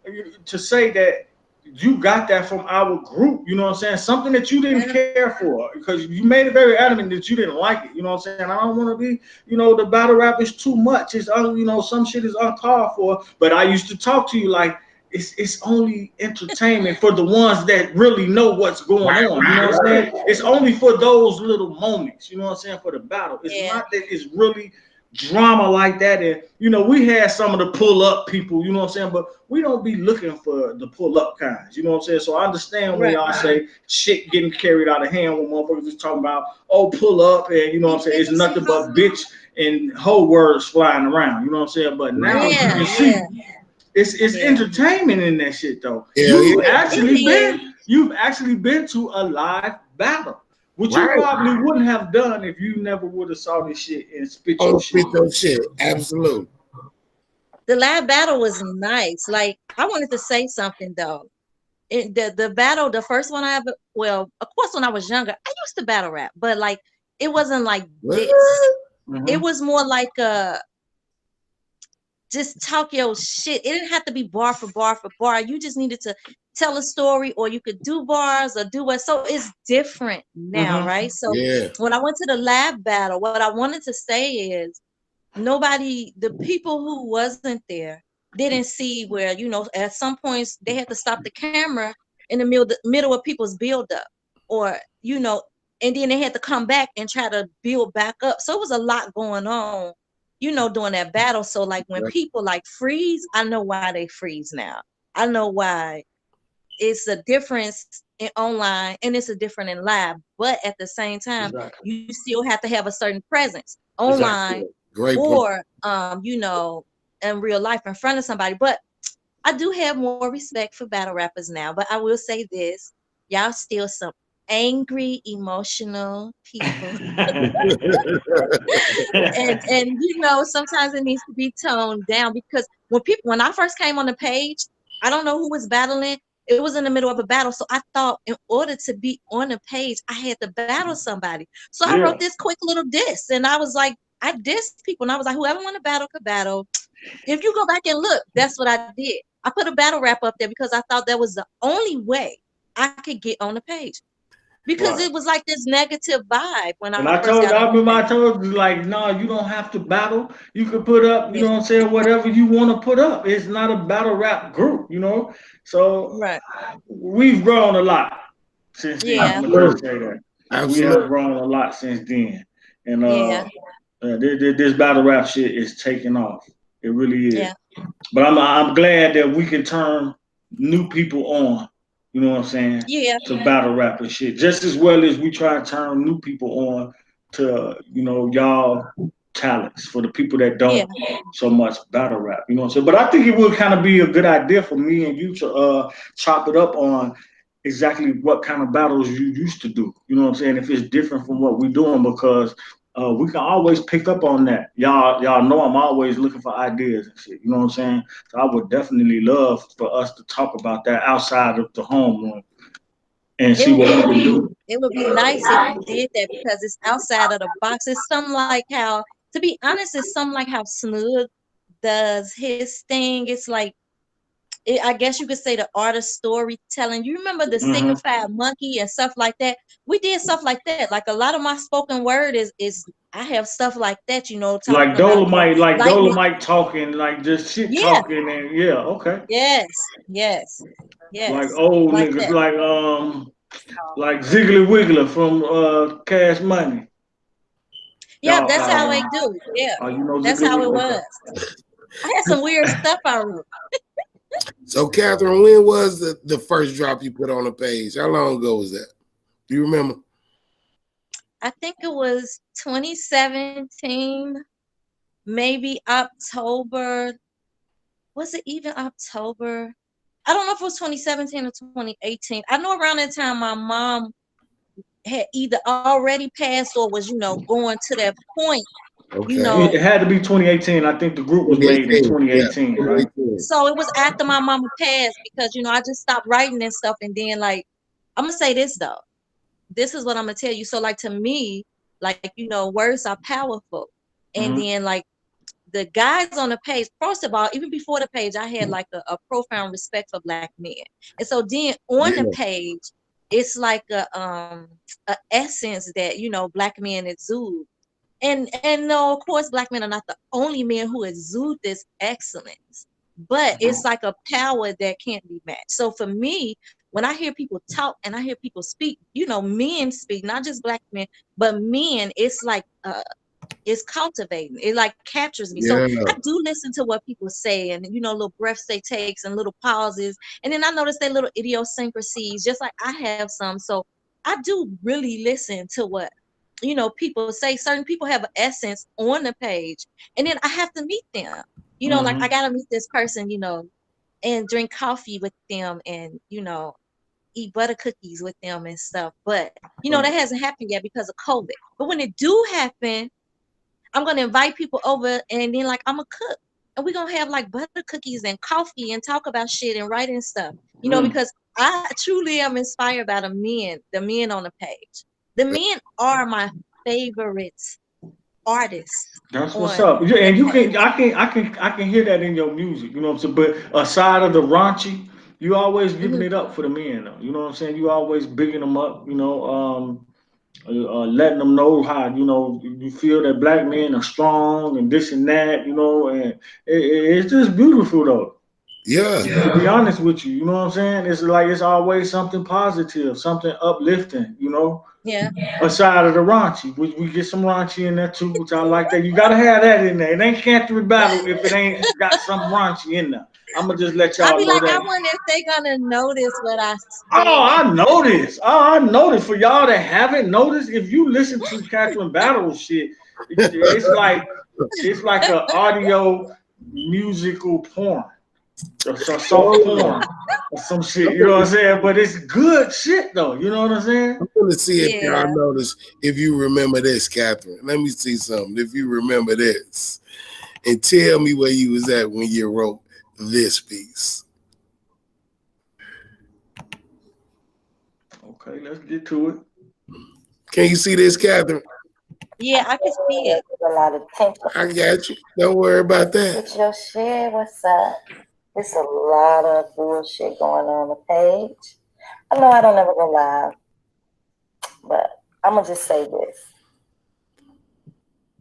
S3: saying, to say that you got that from our group, you know what I'm saying? Something that you didn't
S1: Yeah.
S3: care for because you made it very adamant that you didn't like it, you know what I'm saying? I don't want to be, you know, the battle rap is too much. You know, some shit is uncalled for, but I used to talk to you like it's only entertainment for the ones that really know what's going
S2: Right,
S3: on. You know
S2: right,
S3: what I'm
S2: right.
S3: saying? It's only for those little moments. You know what I'm saying? For the battle, it's
S1: Yeah.
S3: not that it's really drama like that. And we had some of the pull up people, you know what I'm saying? But we don't be looking for the pull up kinds, you know what I'm saying? So I understand when
S1: Right.
S3: y'all say shit getting carried out of hand when motherfuckers is talking about, oh, pull up, and you know what I'm saying, it's nothing but bitch and whole words flying around, you know what I'm saying? But now you
S1: Yeah,
S3: can
S1: yeah,
S3: see it's
S1: yeah.
S3: entertainment in that shit though.
S2: Yeah, yeah.
S1: It is.
S3: You've actually been to a live battle, which you
S2: Right.
S3: probably wouldn't have done if you never would have saw this shit and spit
S2: On
S3: your
S2: the
S3: shit.
S2: spit your shit. Absolutely.
S1: The live battle was nice. Like I wanted to say something though. The battle, the first one I ever, well, of course, when I was younger, I used to battle rap, but like it wasn't like
S2: What?
S1: this. It
S3: Mm-hmm.
S1: was more like just talk your shit. It didn't have to be bar for bar for bar. You just needed to tell a story, or you could do bars or do what. So it's different now,
S3: Mm-hmm.
S1: right? So
S2: Yeah.
S1: when I went to the lab battle, what I wanted to say is nobody, the people who wasn't there didn't see where, at some points they had to stop the camera in the middle of people's build up, or, and then they had to come back and try to build back up. So it was a lot going on, during that battle. So like when
S2: Right.
S1: people like freeze, I know why they freeze now. I know why. It's a difference in online and it's a different in live, but at the same time
S3: Exactly.
S1: you still have to have a certain presence
S3: Exactly.
S1: online
S2: Great point.
S1: or in real life in front of somebody. But I do have more respect for battle rappers now. But I will say this: y'all still some angry, emotional people, and sometimes it needs to be toned down because when I first came on the page, I don't know who was battling. It was in the middle of a battle, so I thought in order to be on the page, I had to battle somebody. So I wrote
S3: Yeah.
S1: this quick little diss, and I was like, I dissed people, and I was like, whoever want to battle could battle. If you go back and look, that's what I did. I put a battle rap up there because I thought that was the only way I could get on the page because
S3: Right.
S1: it was like this negative vibe when
S3: And
S1: I first got
S3: I
S1: on
S3: remember
S1: the
S3: I
S1: page.
S3: told you, like, no, you don't have to battle. You can put up, you
S1: Yeah,
S3: know what I'm saying, whatever you want to put up. It's not a battle rap group, So
S1: right.
S3: we've grown a lot since then.
S1: Yeah,
S3: I'm gonna just
S2: Absolutely.
S3: say that we have
S2: Absolutely.
S3: grown a lot since then, and
S1: yeah,
S3: this battle rap shit is taking off. It really is.
S1: yeah,
S3: But I'm glad that we can turn new people on. You know what I'm saying?
S1: yeah,
S3: To battle rap and shit, just as well as we try to turn new people on to y'all talents for the people that
S1: yeah.
S3: don't so much battle rap. You know what I'm saying? But I think it would kind of be a good idea for me and you to chop it up on exactly what kind of battles you used to do. You know what I'm saying? If it's different from what we're doing, because we can always pick up on that. Y'all know I'm always looking for ideas and shit. You know what I'm saying? So I would definitely love for us to talk about that outside of the homeroom and
S1: It
S3: see
S1: would
S3: what we
S1: it would
S3: can
S1: be
S3: do.
S1: it would be nice if you did that because it's outside of the box. It's something like how, to be honest, it's something like how Snood does his thing. It's like I guess you could say the art of storytelling. You remember the
S3: Hmm.
S1: signified monkey and stuff like that? We did stuff like that. Like a lot of my spoken word is I have stuff like that, talking about,
S3: Like
S1: lightning.
S3: Dolomite talking, like just shit
S1: Yeah,
S3: talking, and yeah, okay.
S1: yes, yes,
S3: Like
S1: yes.
S3: old
S1: Like
S3: niggas,
S1: that.
S3: like Ziggly Wiggler from Cash Money.
S1: Yeah,
S3: Y'all,
S1: that's how I do. Yeah.
S3: you know
S1: That's
S3: Ziggly
S1: how it
S3: Wiggler?
S1: was.
S3: Okay.
S1: I had some weird stuff I wrote.
S2: So, Catherine, when was the first drop you put on the page? How long ago was that? Do you remember?
S1: I think it was 2017, maybe October. Was it even October? I don't know if it was 2017 or 2018. I know around that time my mom had either already passed or was, going to that point, you
S2: Okay.
S1: know.
S3: It had to be 2018. I think the group was made in
S2: 2018. Yeah.
S3: 2018, right?
S2: 2018.
S1: So it was after my mama passed because, I just stopped writing and stuff. And then, like, I'm gonna say this though. This is what I'm gonna tell you. So, like, to me, like, words are powerful. And
S3: Hmm.
S1: then, like, the guys on the page, first of all, even before the page, I had like a profound respect for black men. And so then on the
S2: Yeah.
S1: page, it's like a essence that, black men exude. And no, of course, black men are not the only men who exude this excellence, but it's like a power that can't be matched. So for me, when I hear people talk and I hear people speak, men speak, not just black men, but men, it's like It's cultivating. It like captures me. So
S2: Yeah.
S1: I do listen to what people say, and little breaths they takes and little pauses, and then I notice their little idiosyncrasies, just like I have some. So I do really listen to what people say. Certain people have an essence on the page, and then I have to meet them. Like I
S3: Mm-hmm.
S1: gotta meet this person, and drink coffee with them, and eat butter cookies with them and stuff. But that hasn't happened yet because of COVID. But when it do happen, I'm gonna invite people over, and then like I'm a cook, and we're gonna have like butter cookies and coffee and talk about shit and writing stuff.
S3: Mm.
S1: Because I truly am inspired by the men on the page. The men are my favorite artists
S3: That's what's
S1: on
S3: up. Yeah,
S1: the
S3: and you can,
S1: page.
S3: I can hear that in your music. You know what I'm saying? But aside of the raunchy, you always giving
S1: Mhm.
S3: it up for the men. Though. You know what I'm saying? You always bigging them up. Letting them know how you feel that black men are strong and this and that. And it's just beautiful though.
S2: Yeah.
S3: To be honest with you, you know what I'm saying? It's like it's always something positive, something uplifting.
S1: Yeah.
S3: Aside of the raunchy. We get some raunchy in there too, which I like that. You gotta have that in there. It ain't Canterbury Battle if it ain't got some raunchy in there. I'm gonna just let
S1: I
S3: y'all
S1: be
S3: know
S1: like, I
S3: that.
S1: wonder if they gonna notice what I
S3: Oh,
S1: said.
S3: I noticed. Oh, I noticed. For y'all that haven't noticed, if you listen to Catherine Battle shit, it's like a audio musical porn. Or some soft
S2: Oh,
S3: porn or some shit, you know what I'm saying? But it's good shit though, you know what I'm saying?
S2: I'm gonna see if y'all
S1: Yeah.
S2: notice if you remember this, Catherine. Let me see something. If you remember this, and tell me where you was at when you wrote this piece.
S3: Okay, let's get to it.
S2: Can you see this, Catherine?
S1: Yeah, I can see it.
S4: There's a lot of tension
S2: I got you. Don't worry about that.
S4: with your shit. What's up? There's a lot of bullshit going on the page. I know I don't ever go live, but I'm gonna just say this.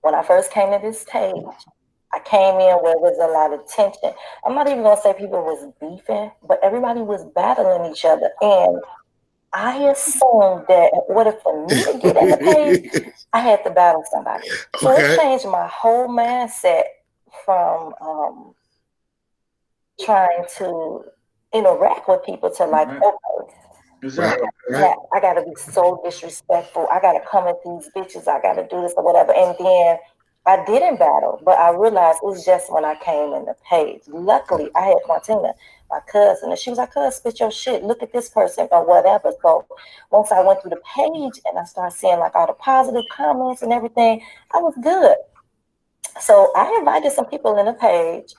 S4: When I first came to this page, I came in where there was a lot of tension. I'm not even gonna say people was beefing, but everybody was battling each other. And I assumed that in order for me to get in the page, I had to battle somebody. So it
S2: Okay.
S4: changed my whole mindset from trying to interact with people to like,
S3: Right.
S4: okay,
S2: Right.
S3: Exactly.
S2: Right.
S4: I gotta be so disrespectful. I gotta come at these bitches. I gotta do this or whatever. And then I didn't battle, but I realized it was just when I came in the page. Luckily, I had Martina, my cousin, and she was like, "Cuz, spit your shit. Look at this person or whatever." So once I went through the page and I started seeing like all the positive comments and everything, I was good. So I invited some people in the page,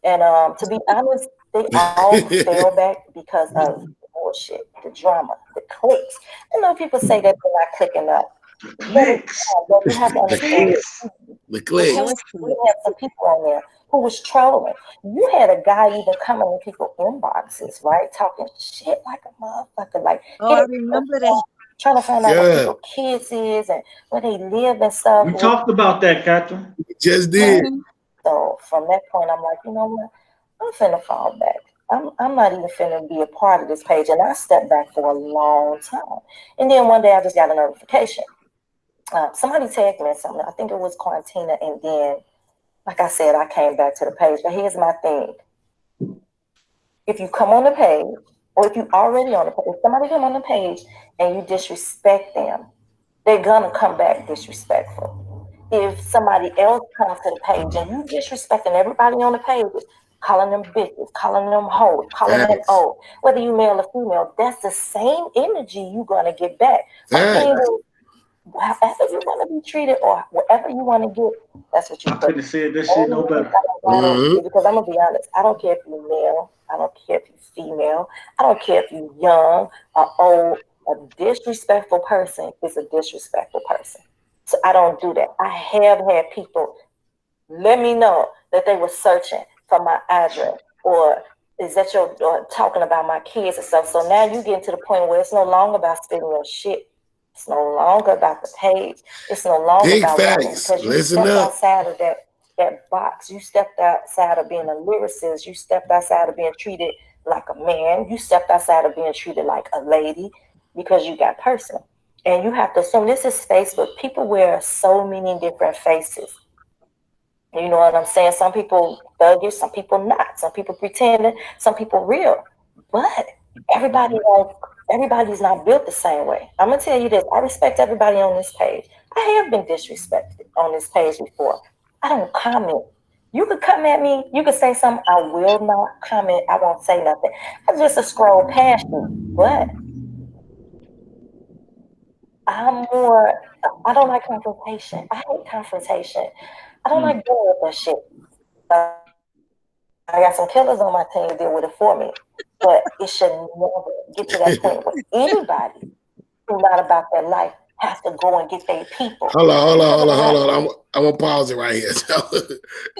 S4: and to be honest, they all fell back because of the bullshit, the drama, the clicks. I know people say that they're not clicking up,
S3: The clicks.
S4: but you have to
S2: the
S4: understand
S2: click.
S3: Clicks.
S2: The
S4: who
S1: It
S2: clicks.
S1: was
S4: we
S1: cute.
S4: had some people on there who was trolling. You had a guy even coming in people inboxes, right, talking shit like a motherfucker, like
S1: Oh, I
S4: hitting people,
S1: remember that.
S4: trying to find out what
S2: Yeah.
S4: people kids is and where they live and stuff.
S3: We talked about that, Catherine.
S2: We just did.
S4: Right.
S1: Hmm.
S4: So from that point, I'm like, you know what? I'm finna fall back. I'm not even finna be a part of this page. And I stepped back for a long time. And then one day I just got a notification. Somebody tagged me in something. I think it was Quantina. And then, like I said, I came back to the page. But here's my thing. If you come on the page, or if you already on the page, if somebody come on the page and you disrespect them, they're gonna come back disrespectful. If somebody else comes to the page and you disrespecting everybody on the page, calling them bitches, calling them hoes, calling them
S2: Facts.
S4: old, whether you male or female, that's the same energy you gonna get back. My thing
S2: Facts.
S4: is, however you want to be treated or whatever you want to get, that's what you
S3: I
S4: put.
S3: couldn't have said that shit
S4: Only
S3: no
S4: reason
S3: better.
S4: I don't battle
S2: Mm-hmm.
S4: is because I'm gonna be honest. I don't care if you're male. I don't care if you're female. I don't care if you're young or old. A disrespectful person is a disrespectful person. So I don't do that. I have had people let me know that they were searching for my address or is that you're talking about my kids and stuff. So now you get to the point where it's no longer about spitting your shit. It's no longer about the page. It's no longer
S2: Big
S4: about writing
S2: facts.
S4: because you
S2: Listen
S4: stepped
S2: up.
S4: outside of that box. You stepped outside of being a lyricist. You stepped outside of being treated like a man. You stepped outside of being treated like a lady because you got personal. And you have to assume this is Facebook. People wear so many different faces. You know what I'm saying? Some people thuggish, some people not. Some people pretending, some people real. But everybody like everybody's not built the same way. I'm gonna tell you this. I respect everybody on this page. I have been disrespected on this page before. I don't comment. You could come at me, you could say something, I will not comment, I won't say nothing. I just scroll past you. But I'm more I don't like confrontation. I hate confrontation. I don't
S3: Mm.
S4: like dealing with that shit. I got some killers on my team to deal with it for me. But it should never get to that point where anybody who's not about that life has to go and get their people.
S2: Hold on,
S4: Because
S2: hold
S4: of
S2: on,
S4: that,
S2: hold on, hold on. I'm gonna pause it right here.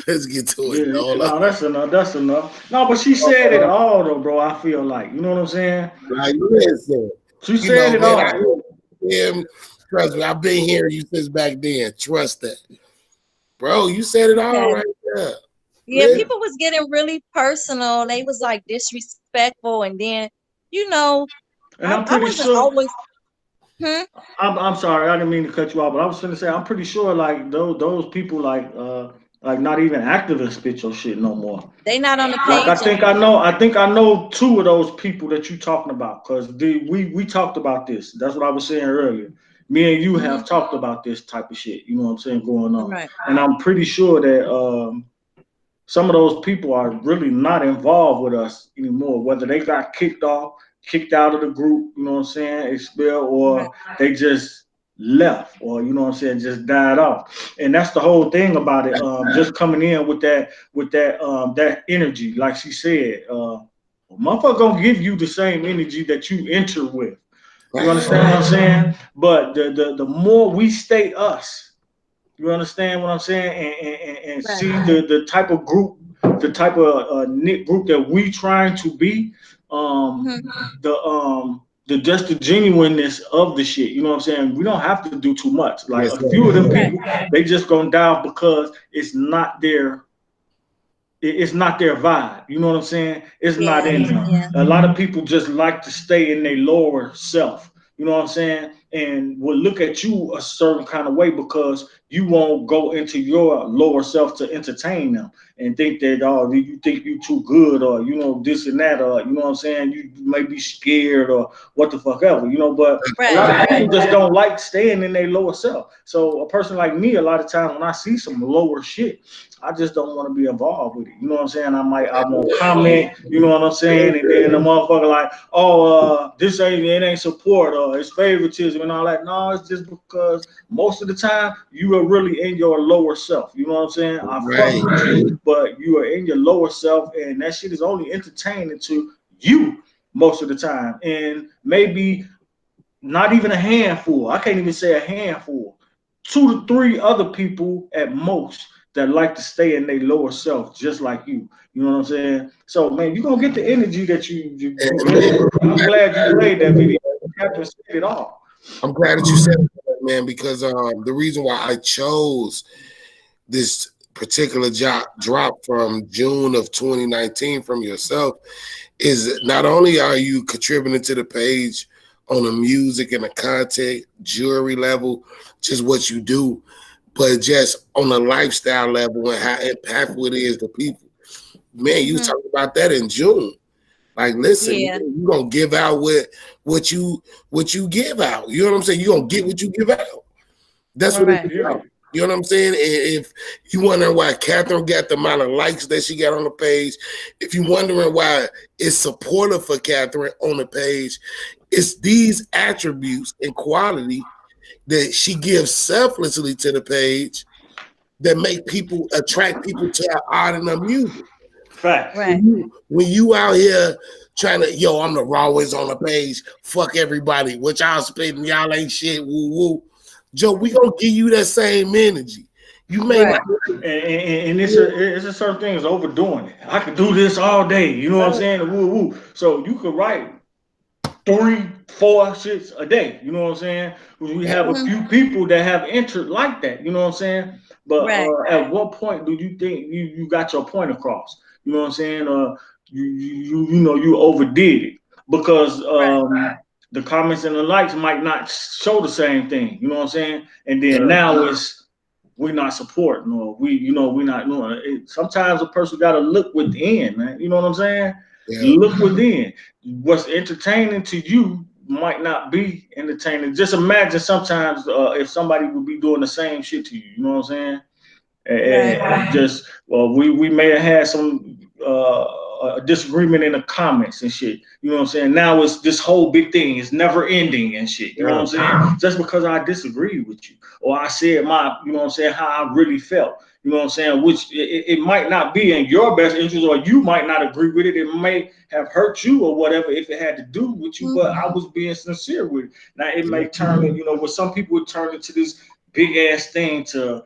S2: Let's get to it.
S3: Yeah,
S2: Hold on.
S3: no, that's enough. That's enough. No, but she said it all though, bro. I feel like you know what I'm saying.
S2: Like, listen,
S3: She
S2: you know,
S3: said it
S2: man, I
S3: all.
S2: hear him. Trust me, I've been hearing you since back then. Trust that, bro. You said it all
S1: Okay.
S2: right there.
S1: Yeah,
S2: Listen,
S1: people was getting really personal. They was like disrespectful, and then, you know,
S3: And I'm
S1: I
S3: pretty
S1: wasn't
S3: sure.
S1: always. Hmm?
S3: I'm sorry, I didn't mean to cut you off, but I was gonna say I'm pretty sure like those people like not even activists spit your shit no more.
S1: They not on the
S3: Like
S1: page anymore.
S3: I think I know two of those people that you talking about because we talked about this. That's what I was saying earlier. Me and you
S1: Hmm.
S3: have talked about this type of shit. You know what I'm saying going on,
S1: Right.
S3: and I'm pretty sure that some of those people are really not involved with us anymore. Whether they got kicked off, kicked out of the group, you know what I'm saying, expelled,
S1: Right.
S3: or they just left, or you know what I'm saying, just died off. And that's the whole thing about it. Just coming in with that energy, like she said, motherfucker gonna give you the same energy that you enter with. You understand what I'm saying? But the more we stay us, you understand what I'm saying? And
S1: Right.
S3: see the type of group, the type of knit group that we trying to be, um,
S1: Hmm.
S3: the just the genuineness of the shit. You know what I'm saying? We don't have to do too much. Like
S2: yes,
S3: a
S2: sir.
S3: few of them
S1: Right.
S3: people, they just gonna die because it's not their vibe. You know what I'm saying? It's not
S1: Yeah.
S3: in them.
S1: Yeah.
S3: A lot of people just like to stay in their lower self. You know what I'm saying? And will look at you a certain kind of way because you won't go into your lower self to entertain them and think that you think you too good or you know this and that or you know what I'm saying you may be scared or what the fuck ever you know. But a lot
S1: Right.
S3: of
S1: Right.
S3: people just don't like staying in their lower self. So a person like me, a lot of times when I see some lower shit, I just don't want to be involved with it. You know what I'm saying? I won't comment. You know what I'm saying? And then the motherfucker like, oh, this ain't it ain't support or it's favoritism and all that. No, it's just because most of the time you are really in your lower self. You know what I'm saying? I fuck
S2: Right.
S3: with you, but you are in your lower self, and that shit is only entertaining to you most of the time, and maybe not even a handful. I can't even say a handful. 2 to 3 other people at most that like to stay in their lower self, just like you. You know what I'm saying? So man, you're gonna get the energy that you enter. I'm glad you played that video. Captain said it all.
S2: I'm glad that you said that, man, because the reason why I chose this particular drop from June of 2019 from yourself is not only are you contributing to the page on the music and the content, jewelry level, just what you do, but just on a lifestyle level and how impactful it is to people. Man, you was
S1: Hmm.
S2: talking about that in June. Like, listen,
S1: Yeah.
S2: you gonna give out what you give out. You know what I'm saying? You gonna get what you give out. That's what it's
S1: Right.
S2: about.
S3: Period.
S2: You know what I'm saying? And if you wondering why Catherine got the amount of likes that she got on the page, if you wondering why it's supportive for Catherine on the page, it's these attributes and quality that she gives selflessly to the page that make people attract people to her art and her music.
S3: Facts.
S1: Right.
S2: When you out here trying to, yo, I'm the rawest on the page, fuck everybody, what y'all spitting, y'all ain't shit, woo woo. Joe, we gonna give you that same energy. You may not
S1: Right.
S3: And it's a certain thing is overdoing it. I could do this all day. You know what I'm saying? Woo woo. So you could write 3, 4 shits a day. You know what I'm saying? We have a
S1: Hmm.
S3: few people that have entered like that. You know what I'm saying? But
S1: Right.
S3: at what point do you think you got your point across? You know what I'm saying? You know you overdid it because
S1: Right.
S3: the comments and the likes might not show the same thing. You know what I'm saying? And then
S2: Yeah.
S3: now it's we're not supporting or we're not doing it. Sometimes a person got to look within, man. You know what I'm saying?
S2: Yeah.
S3: Look within. What's entertaining to you might not be entertaining. Just imagine sometimes if somebody would be doing the same shit to you. You know what I'm saying?
S1: Right.
S3: And just well, we may have had some a disagreement in the comments and shit. You know what I'm saying? Now it's this whole big thing. It's never ending and shit. You know what I'm saying? Just because I disagree with you or I said my, you know what I'm saying, how I really felt. You know what I'm saying? Which it might not be in your best interest, or you might not agree with it. It may have hurt you or whatever if it had to do with you. But I
S1: Mhm.
S3: was being sincere with it. Now it
S2: Yeah.
S3: may turn, you know, what some people would turn into this big ass thing to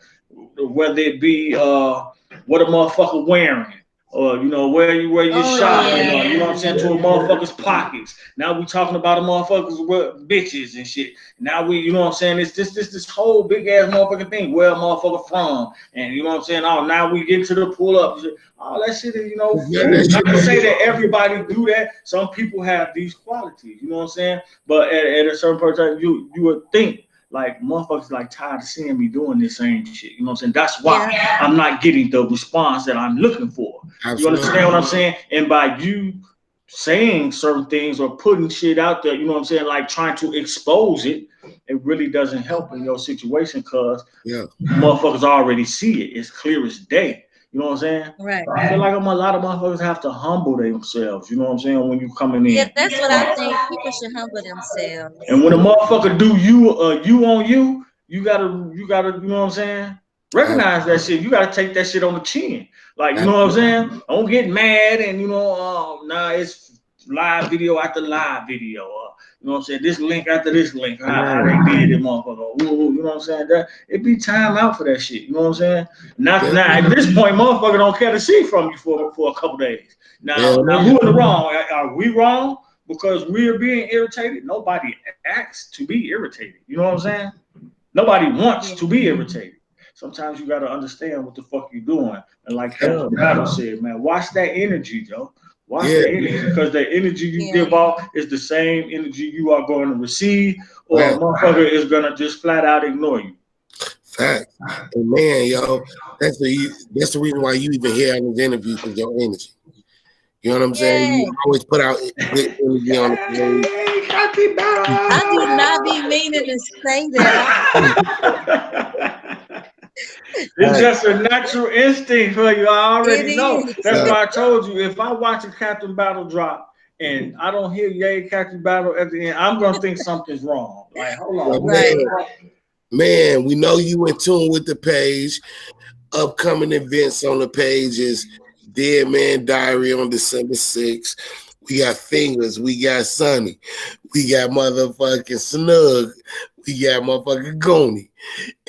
S3: whether it be what a motherfucker wearing, or you know where you
S1: Oh
S3: shopping,
S1: yeah.
S3: or you know what I'm saying, to a motherfucker's pockets. Now we talking about a motherfuckers with bitches and shit. Now we, you know what I'm saying, it's this whole big ass motherfucking thing. Where a motherfucker from, and you know what I'm saying. Oh, now we get to the pull up. All that shit is, you know,
S2: Yeah, that
S3: not
S2: shit
S3: to
S2: don't
S3: say
S2: be
S3: that everybody do that. Some people have these qualities, you know what I'm saying. But at a certain point, you would think like motherfuckers like tired of seeing me doing this same shit. You know what I'm saying? That's why
S1: Yeah.
S3: I'm not getting the response that I'm looking for. You
S2: absolutely.
S3: understand what I'm saying? And by you saying certain things or putting shit out there, you know what I'm saying, like trying to expose it, it really doesn't help in your situation because
S2: Yeah.
S3: motherfuckers already see it. It's clear as day. You know what I'm saying?
S1: Right.
S3: I feel like a lot of motherfuckers have to humble themselves. You know what I'm saying? When you coming
S1: Yeah,
S3: in,
S1: that's what I think. People should humble themselves.
S3: and when a motherfucker do you you on you, you gotta you know what I'm saying?
S2: Uh,
S3: Recognize that shit. You gotta take that shit on the chin. Like you know what I'm
S2: absolutely.
S3: saying? Don't get mad and you know nah it's live video after live video. You know what I'm saying? This link after this link. How
S2: Right.
S3: they did it, motherfucker. Ooh, you know what I'm saying? That it be time out for that shit. You know what I'm saying? Not
S2: Yeah.
S3: now at this point, motherfucker don't care to see from you for a couple days.
S2: Hell
S3: Now
S2: no.
S3: who in the wrong? Are we wrong? Because we are being irritated. Nobody asks to be irritated. You know what I'm saying? Nobody wants
S1: Yeah.
S3: to be irritated. Sometimes you gotta understand what the fuck you doing. And like
S2: Yeah.
S3: Captain Battle said, man, watch that energy, Joe. Watch
S2: Yeah.
S3: the energy because the energy you
S1: Yeah.
S3: give off is the same energy you are going to receive, or a
S2: Fact.
S3: motherfucker is gonna just flat out ignore you.
S2: Fact. And man, yo, that's the reason why you even hear in this interview because your energy. You know what I'm saying?
S1: Yeah.
S2: You always put out good energy on the page.
S3: Hey, Captain
S1: I do not be
S3: Battle!
S1: meaning to say that.
S3: It's
S2: Fact.
S3: just a natural instinct for you. I
S1: It
S3: already know.
S1: is.
S3: That's
S2: Yeah.
S3: why I told you. If I watch a Captain Battle drop and I don't hear Yay Captain Battle at the end, I'm gonna think something's wrong. Like, hold
S2: But
S3: on,
S1: Right.
S2: man, we know you in tune with the page. Upcoming events on the page is Dead Man Diary on December 6th. We got Fingers. We got Sunny. We got motherfucking Snug. We got motherfucking Goonie.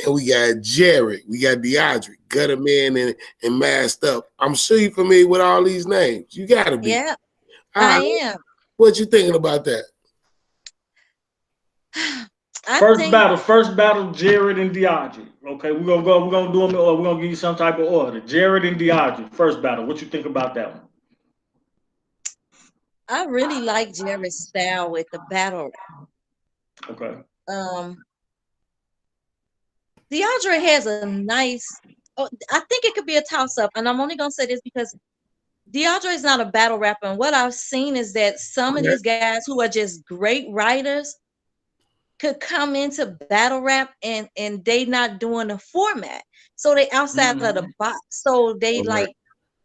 S2: And we got Jared. We got DeAndre, Gutter Man, and Masked Up. I'm sure you're familiar with all these names. You gotta be.
S1: Yeah,
S2: All
S1: I
S2: right.
S1: am.
S2: What you thinking about that?
S1: I think
S3: first battle, Jared and DeAndre. Okay, we're gonna do them, or we're gonna give you some type of order. Jared and DeAndre, first battle. What you think about that one?
S1: I really like Jerry's style with the battle
S3: Okay.
S1: rap. DeAndre has a nice. Oh, I think it could be a toss up, and I'm only gonna say this because DeAndre is not a battle rapper. And what I've seen is that some of
S2: Okay.
S1: these guys who are just great writers could come into battle rap and they not doing the format, so they outside of the
S3: Mhm.
S1: box, so they
S2: All right.
S1: like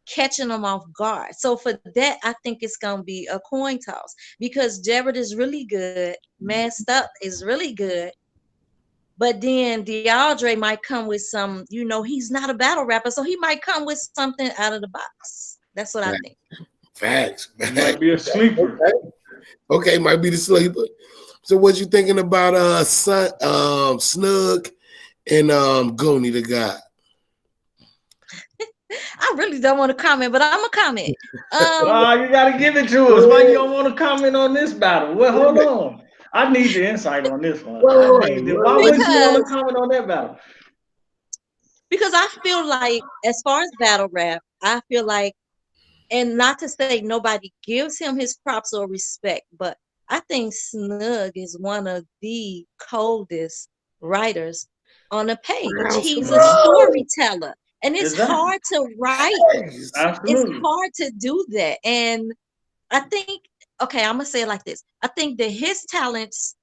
S1: catching them off guard. So for that, I think it's gonna be a coin toss because Jared is really good, Masked Up is really good, but then DeAndre might come with some, he's not a battle rapper, so he might come with something out of the box. That's what I think.
S2: Facts.
S3: He
S2: Facts.
S3: might be a sleeper.
S2: Okay. Okay, might be the sleeper. So what you thinking about Snug and Goonie the God?
S1: I really don't want to comment, but I'm gonna comment.
S3: Ah, you gotta give it to us. Why you don't want to comment on this battle? Well, hold
S2: Wait,
S3: on. I need the insight on this one.
S2: wait,
S3: I
S2: wait,
S3: need it. Why
S2: wait,
S3: wouldn't you want to
S1: because
S3: comment on that battle?
S1: I feel like as far as battle rap, I feel like, and not to say nobody gives him his props or respect, but I think Snug is one of the coldest writers on a page.
S2: Brown
S1: He's a
S2: Snug.
S1: storyteller, and it's
S3: Exactly.
S1: hard to write.
S2: Yes.
S1: It's
S3: Absolutely.
S1: hard to do that. And I think, okay, I'm gonna say it like this. I think that his talents,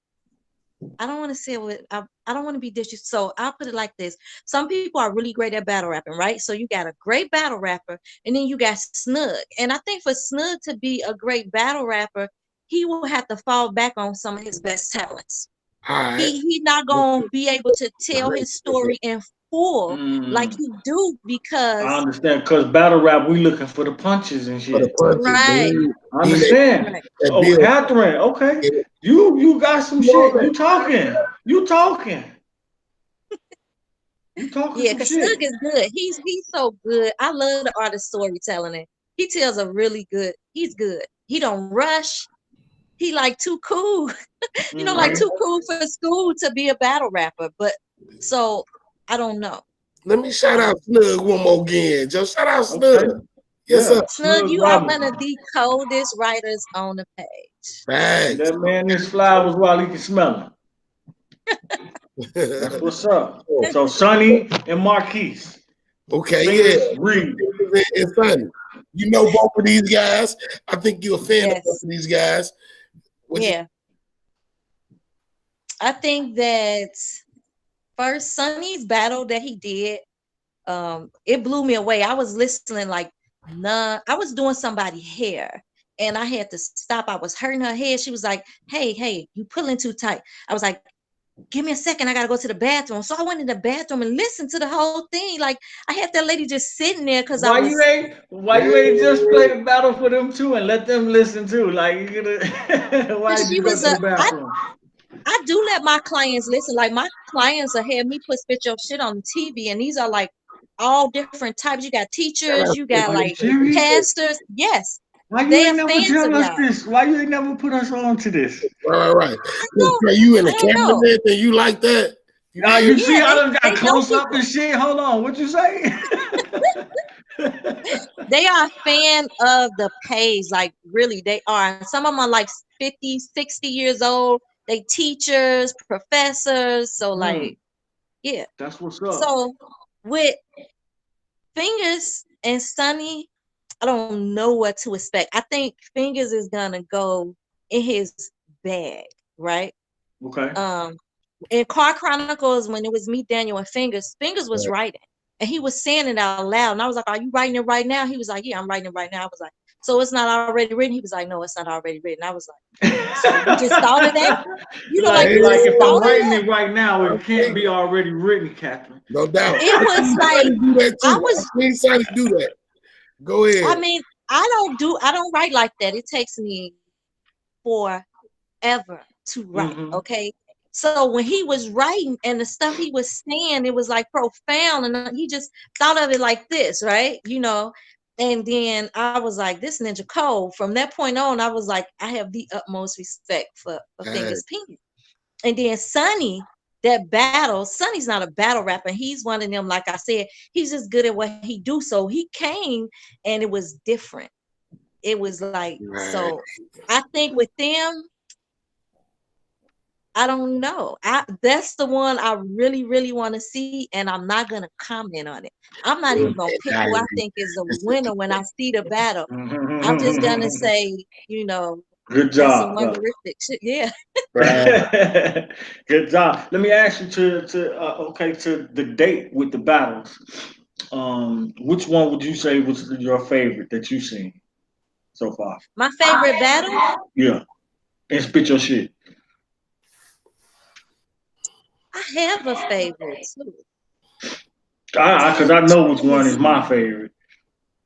S1: I don't want to say what I don't want to be disrespectful. So I'll put it like this. Some people are really great at battle rapping, right? So you got a great battle rapper, and then you got Snug. And I think for Snug to be a great battle rapper, he will have to fall back on some of his best talents.
S2: All right.
S1: He's not gonna be able to tell his story in full like
S3: Mm,
S1: he do
S3: I
S1: because
S3: understand, cause battle rap, we looking for the punches and
S2: For the
S3: shit.
S2: punches,
S1: right,
S3: I
S2: he
S3: understand.
S1: right.
S2: that
S3: Oh,
S2: bill.
S3: Catherine, okay. You got some shit. You talking. You talking. You talking
S1: Yeah,
S3: some
S1: because Snug
S3: shit.
S1: is good. He's so good. I love the art of storytelling. And he tells a really good. He's good. He don't rush. He like too cool. Like
S3: Mm-hmm.
S1: too cool for school to be a battle rapper. But so I don't know.
S2: Let me shout
S1: I
S2: out
S1: don't.
S2: Snug one more again. Joe, shout out
S3: Okay.
S2: Snug. Yes,
S3: Yeah.
S2: sir.
S1: Snug,
S3: Snug
S1: you are
S3: Robert.
S1: one of the coldest writers on the page.
S3: Get
S2: Thanks.
S3: that man his flowers while he can smell them. That's what's up. So Sonny and Marquise.
S2: Okay, yeah.
S3: Fingers Reed.
S2: It's funny. You know both of these guys. I think you're a fan of both
S1: Yes.
S2: of these guys. What you
S1: Yeah. I think that first Sonny's battle that he did, it blew me away. I was listening like none. I was doing somebody hair and I had to stop. I was hurting her head. She was like, hey, you pulling too tight. I was like, give me a second. I gotta go to the bathroom. So I went in the bathroom and listened to the whole thing. Like I had that lady just sitting there because I was
S3: Why you ain't just play the battle for them too and let them listen too? Like you gonna why
S1: because
S3: did
S1: she
S3: you go
S1: was
S3: to
S1: a
S3: the bathroom?
S1: I do let my clients listen. Like my clients will have me spit your shit on the TV, and these are like all different types. You got teachers, you got
S3: Are you
S1: like
S3: serious?
S1: pastors. Yes,
S3: Why you
S1: they
S3: ain't
S1: are
S3: never
S1: fans of
S3: tell us
S1: y'all.
S3: this? Why you ain't never put us on to this?
S2: right.
S1: I don't,
S2: Are you in
S1: I
S2: the
S1: don't know.
S2: cameraman and you like that?
S3: You
S1: Yeah,
S3: see I done
S1: they
S3: got
S1: know
S3: close up
S1: people.
S3: and shit. Hold on, what you say?
S1: They are a fan of the page. Like really, they are. Some of them are like 50, 60 years old. They teachers, professors. So
S3: Mm,
S1: like, yeah.
S3: that's what's up.
S1: So with Fingers and Sunny, I don't know what to expect. I think Fingers is gonna go in his bag, right?
S3: Okay.
S1: Um, in Car Chronicles, when it was me, Daniel, and Fingers was writing, and he was saying it out loud. And I was like, "Are you writing it right now?" He was like, "Yeah, I'm writing it right now." I was like, "So it's not already written?" He was like, "No, it's not already written." I was like, "So you just thought of that?" Like you
S3: like
S1: just
S3: if I'm
S1: thought of
S3: writing
S1: that.
S3: it right now, it can't
S2: Okay,
S3: be already written, Catherine.
S2: no doubt.
S1: It
S2: I
S1: was
S2: seen
S1: like
S2: Sonny do that
S1: I
S2: too.
S1: was.
S2: I seen Sonny do that. Go
S1: I
S2: ahead.
S1: mean, I don't write like that. It takes me forever to write.
S3: Mm-hmm.
S1: Okay. So when he was writing and the stuff he was saying, it was like profound. And he just thought of it like this, right? And then I was like, this Ninja Cole. From that point on, I was like, I have the utmost respect for
S2: Hey,
S1: Fingers Pink. And then Sonny, that battle, Sonny's not a battle rapper. He's one of them, like I said, he's just good at what he do. So he came and it was different. It was like,
S2: right.
S1: so I think with them, I don't know. That's the one I really, really want to see, and I'm not gonna comment on it. I'm not even gonna pick who I think is the winner when I see the battle. I'm just gonna say,
S3: Good
S1: that's some
S3: job, brother.
S1: wonderific shit. Yeah.
S2: Right.
S3: Good job. Let me ask you to the date with the battles. Which one would you say was your favorite that you've seen so far?
S1: My favorite battle,
S3: Yeah, and spit your shit.
S1: I have a favorite too.
S3: Because I know which
S1: Let me
S3: one is my
S1: see.
S3: favorite.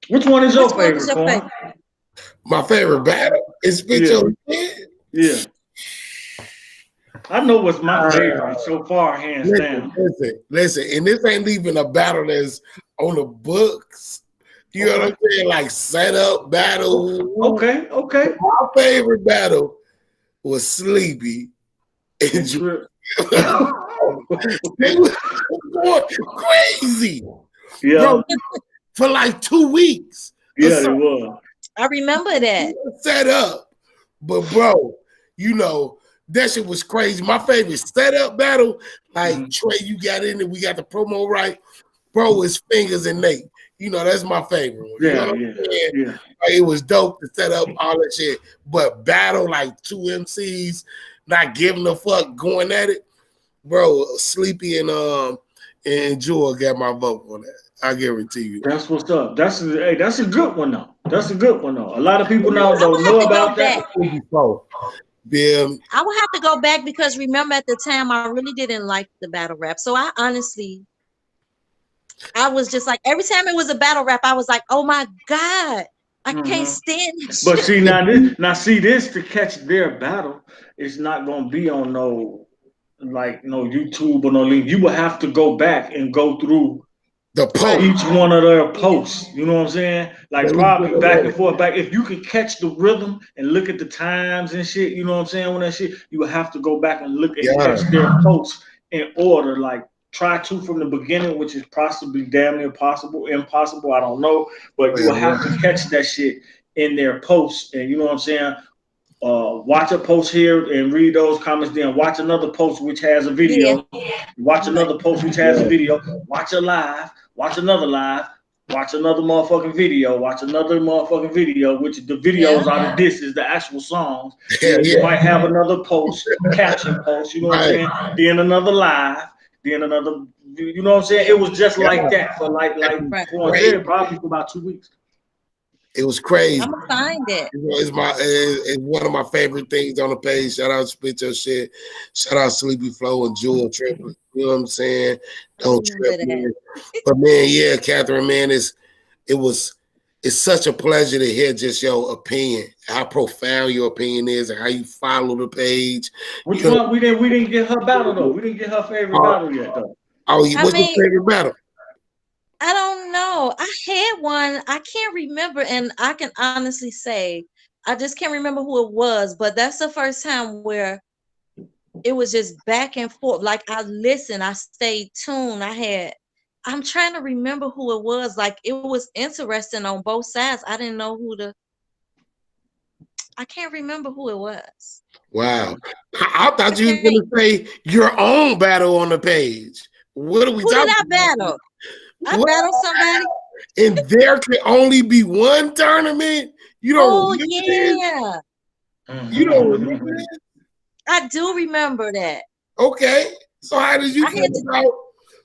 S3: Which one is
S1: Which
S3: your
S1: one is
S3: favorite,
S1: your
S3: Corn?
S1: favorite?
S2: My favorite battle is Spit
S3: Yeah,
S2: Your Shit.
S3: yeah. I know what's my
S2: Uh,
S3: favorite so far, hands down.
S2: listen. And this ain't even a battle that's on the books. You know what
S3: Okay,
S2: I'm saying? Like set up battle.
S3: okay.
S2: My favorite battle was Sleepy and
S3: And
S2: Drew.
S3: trip.
S2: They was going crazy,
S3: Yeah,
S2: bro, for like 2 weeks or
S3: yeah, it
S2: something.
S3: was.
S1: I remember that.
S2: Set up. But bro, you know, that shit was crazy. My favorite setup battle, like
S3: Mhm.
S2: Trey, you got in it, we got the promo right. Bro, it's Fingers and Nate. You know, that's my favorite one. You know
S3: Yeah,
S2: what
S3: yeah,
S2: I'm saying?
S3: yeah.
S2: Like, it was dope to set up all that shit. But battle like two MCs, not giving a fuck, going at it, bro. Sleepy and Jewel got my vote on that. I guarantee you.
S3: That's what's up. That's a good one though. That's a good one though. A lot of people now
S1: I
S3: don't
S1: would have
S3: know
S1: to go
S3: about that.
S1: back.
S2: Before. Yeah,
S1: I would have to go back because remember at the time I really didn't like the battle rap. So I honestly, I was just like every time it was a battle rap, I was like, oh my God, I can't
S3: Hmm.
S1: stand that
S3: But
S1: shit.
S3: see now, to catch their battle, it's not gonna be on no YouTube or no link. You will have to go back and go through
S2: the
S1: Right.
S3: each
S2: post.
S3: one of their
S1: Yeah.
S3: posts. You know what I'm saying? Like
S2: Let me
S3: probably
S2: get
S3: back
S2: it.
S3: and forth, back. If you could catch the rhythm and look at the times and shit, you know what I'm saying? When that shit, you would have to go back and look and
S2: Yeah.
S3: catch their posts in order. Like try to from the beginning, which is possibly damn near possible, impossible. I don't know, but you will have to catch that shit in their posts, and you know what I'm saying. Watch a post here and read those comments. Then watch another post which has a
S1: Yeah.
S3: video. Watch
S1: Right.
S3: another post which has a video. Watch a live. Watch another live. Watch another motherfucking video. Watch another motherfucking video. Which the
S1: Yeah.
S3: videos are the disses, the actual songs.
S2: Hell
S3: Then you
S2: yeah.
S3: might have another post, caption post. You know what I'm
S2: Right.
S3: saying? Then another live. Then another. You know what I'm saying? It was just
S2: Yeah.
S3: like that for
S1: Right.
S3: for
S2: Great.
S3: probably for about 2 weeks.
S2: It was crazy.
S1: I'm gonna find it.
S2: You know, it's one of my favorite things on the page. Shout out Spit Your Shit. Shout out Sleepy Flow and Jewel Triplett. You know what I'm saying?
S1: I
S2: Don't
S1: remember
S2: trip,
S1: that.
S2: man. But man, yeah, Catherine, man, it was it's such a pleasure to hear just your opinion, how profound your opinion is, and how you follow the page.
S3: Which
S2: You
S3: one we didn't get her battle though. We didn't get her favorite
S2: know,
S3: battle yet though.
S1: I
S2: what's your
S1: mean,
S2: favorite battle?
S1: I don't know. I had one. I can't remember, and I can honestly say I just can't remember who it was. But that's the first time where it was just back and forth. Like I listened, I stayed tuned. I'm trying to remember who it was. Like it was interesting on both sides. I didn't know I can't remember who it was.
S2: Wow. I
S1: I
S2: thought you was
S1: can't.
S2: gonna say your own battle on the page. What are we
S1: Who did
S2: talking
S1: I
S2: about?
S1: battle? I
S2: What?
S1: battled somebody.
S2: And there can only be one tournament? You don't
S1: Oh
S2: remember this?
S1: yeah,
S2: You don't remember this?
S1: I do remember that.
S2: Okay. So how did you
S1: I
S2: feel
S1: had to.
S2: about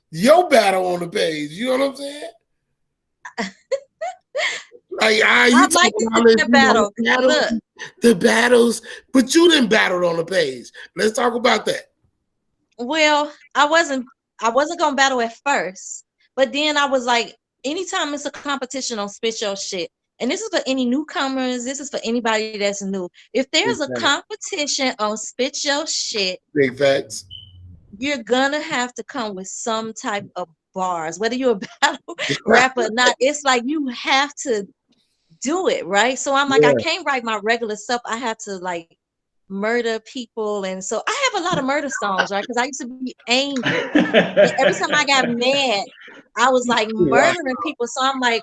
S2: your battle on the page? You know what I'm saying? Like, you
S1: I'd like
S2: talking
S1: to
S2: all
S1: see
S2: this,
S1: the battle.
S2: battles,
S1: Look,
S2: the battles, but you didn't battle on the page. Let's talk about that.
S1: well, I wasn't gonna battle at first, but then I was like, anytime it's a competition on Spit Your Shit, and this is for any newcomers, this is for anybody that's new. If there's
S2: Big
S1: a
S2: facts.
S1: competition on Spit Your Shit,
S2: Big facts.
S1: you're gonna have to come with some type of bars, whether you're a battle rapper or not. It's like you have to do it, right? So I'm like, I
S2: Yeah.
S1: can't write my regular stuff. I have to like murder people. And so I have a lot of murder songs, right? Because I used to be angry. And every time I got mad, I was like
S2: Wow.
S1: murdering people. So I'm like,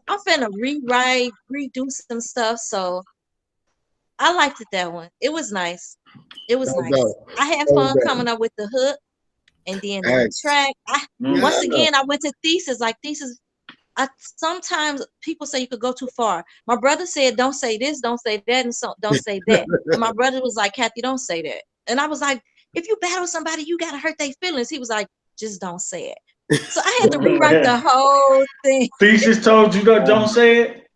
S1: I'm finna rewrite, redo some stuff. So I liked it that one. It was nice. It was
S2: No
S1: nice.
S2: doubt.
S1: I had
S2: No
S1: fun
S2: doubt.
S1: coming up with the hook and then the
S2: Facts.
S1: track.
S2: Yeah.
S1: Once again I went to thesis. Like thesis, I sometimes people say you could go too far. My brother said, "Don't say this, don't say that, and so don't say that." And my brother was like, "Kathy, don't say that." And I was like, "If you battle somebody, you gotta hurt their feelings." He was like, "Just don't say it." So I had to rewrite the whole thing.
S3: Thesis told you that don't say it.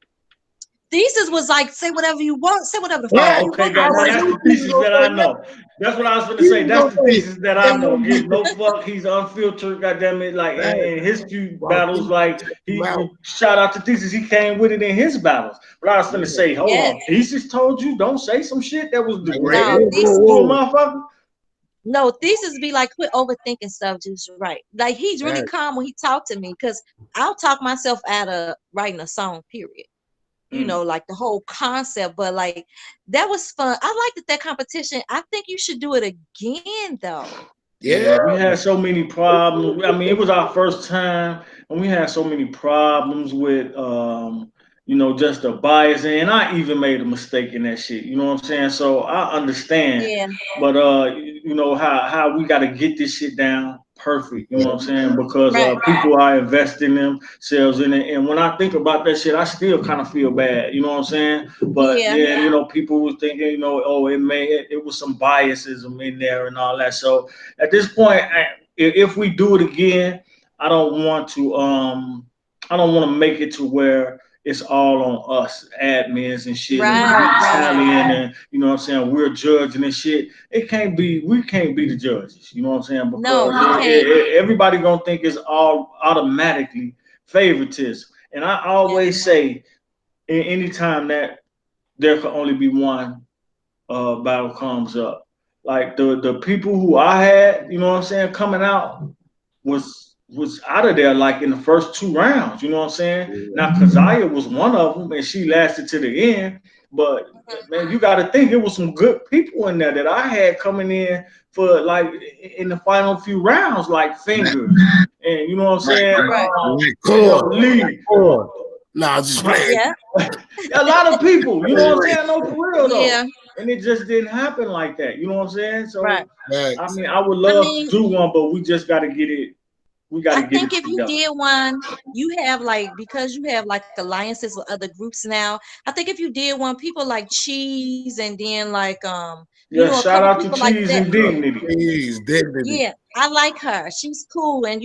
S1: Thesis was like, "Say whatever you want, say whatever the fuck
S2: Yeah.
S3: Oh,
S1: you
S3: okay,
S1: want." I
S3: God.
S1: was
S3: Now
S2: I
S1: like,
S3: that's
S2: knew
S3: the
S2: you was
S3: thesis that
S2: gonna
S3: I
S2: say that.
S3: know. That's what I was gonna
S2: You
S3: say.
S2: was
S3: That's
S2: gonna
S3: the
S2: say,
S3: thesis that I
S2: and
S3: know.
S2: then
S3: Give no fuck. He's unfiltered. Goddamn it! Like in his few
S2: walk
S3: battles,
S2: in,
S3: like
S2: check him out.
S3: he shout out to thesis. He came with it in his battles. But I was gonna
S2: Yeah.
S3: say, hold
S1: "Yes,
S3: on. Thesis told you don't say some shit that was
S2: Like, whoa,
S1: no,
S3: degrading
S2: whoa,
S1: thesis."
S3: to a
S2: whoa.
S3: motherfucker.
S1: No, thesis be like, quit overthinking stuff, just right. Like he's really
S2: Right.
S1: calm when he talked to me because I'll talk myself out of writing a song, period.
S3: Mm.
S1: Like the whole concept, but like that was fun. I liked that competition. I think you should do it again though.
S2: Yeah.
S3: Yeah, we had so many problems. I mean, it was our first time, and we had so many problems with just a bias. And I even made a mistake in that shit. You know what I'm saying? So I understand.
S1: Yeah,
S3: But how we gotta get this shit down perfect. You know what I'm saying? Because
S1: right.
S3: people are investing themselves in it. And when I think about that shit, I still kind of feel bad. You know what I'm saying? But
S1: Yeah,
S3: then people was thinking, oh, it was some biasism in there and all that. So at this point, if we do it again, I don't want to I don't want to make it to where it's all on us admins and shit, and we
S1: right, right.
S3: tallying, and what I'm saying, we're judging and shit. We can't be the judges. You know what I'm saying?
S1: No,
S3: Because
S1: we can't.
S3: everybody gonna think it's all automatically favoritism. And I
S1: Yeah,
S3: always say, anytime that there can only be one battle comes up, like the people who I had, you know what I'm saying, coming out was out of there like in the first 2 rounds. You know what I'm saying? Now Keziah was one of them, and she lasted to the end. But man, you got to think it was some good people in there that I had coming in for like in the final few rounds, like Fingers, and you know what I'm
S2: Right,
S3: saying?
S1: right.
S3: Lee.
S2: corn. Nah, just playing.
S1: Yeah,
S3: A lot of people, you know what I'm saying? No, for real though.
S1: yeah,
S3: And it just didn't happen like that. You know what I'm saying?
S1: right.
S3: So
S2: Right.
S3: I mean, I would
S1: I
S3: love to
S1: mean,
S3: do one, but we just got to get it. We got
S1: I
S3: to get it
S1: think if you
S3: together.
S1: did one, you have like because you have like alliances with other groups now. I think if you did one, people like Cheese and then like
S3: Yeah,
S1: a
S3: shout
S1: couple
S3: out to
S1: people like
S3: Cheese
S1: that.
S3: and Dignity.
S2: Please, dignity.
S1: Yeah, I like her. She's cool, and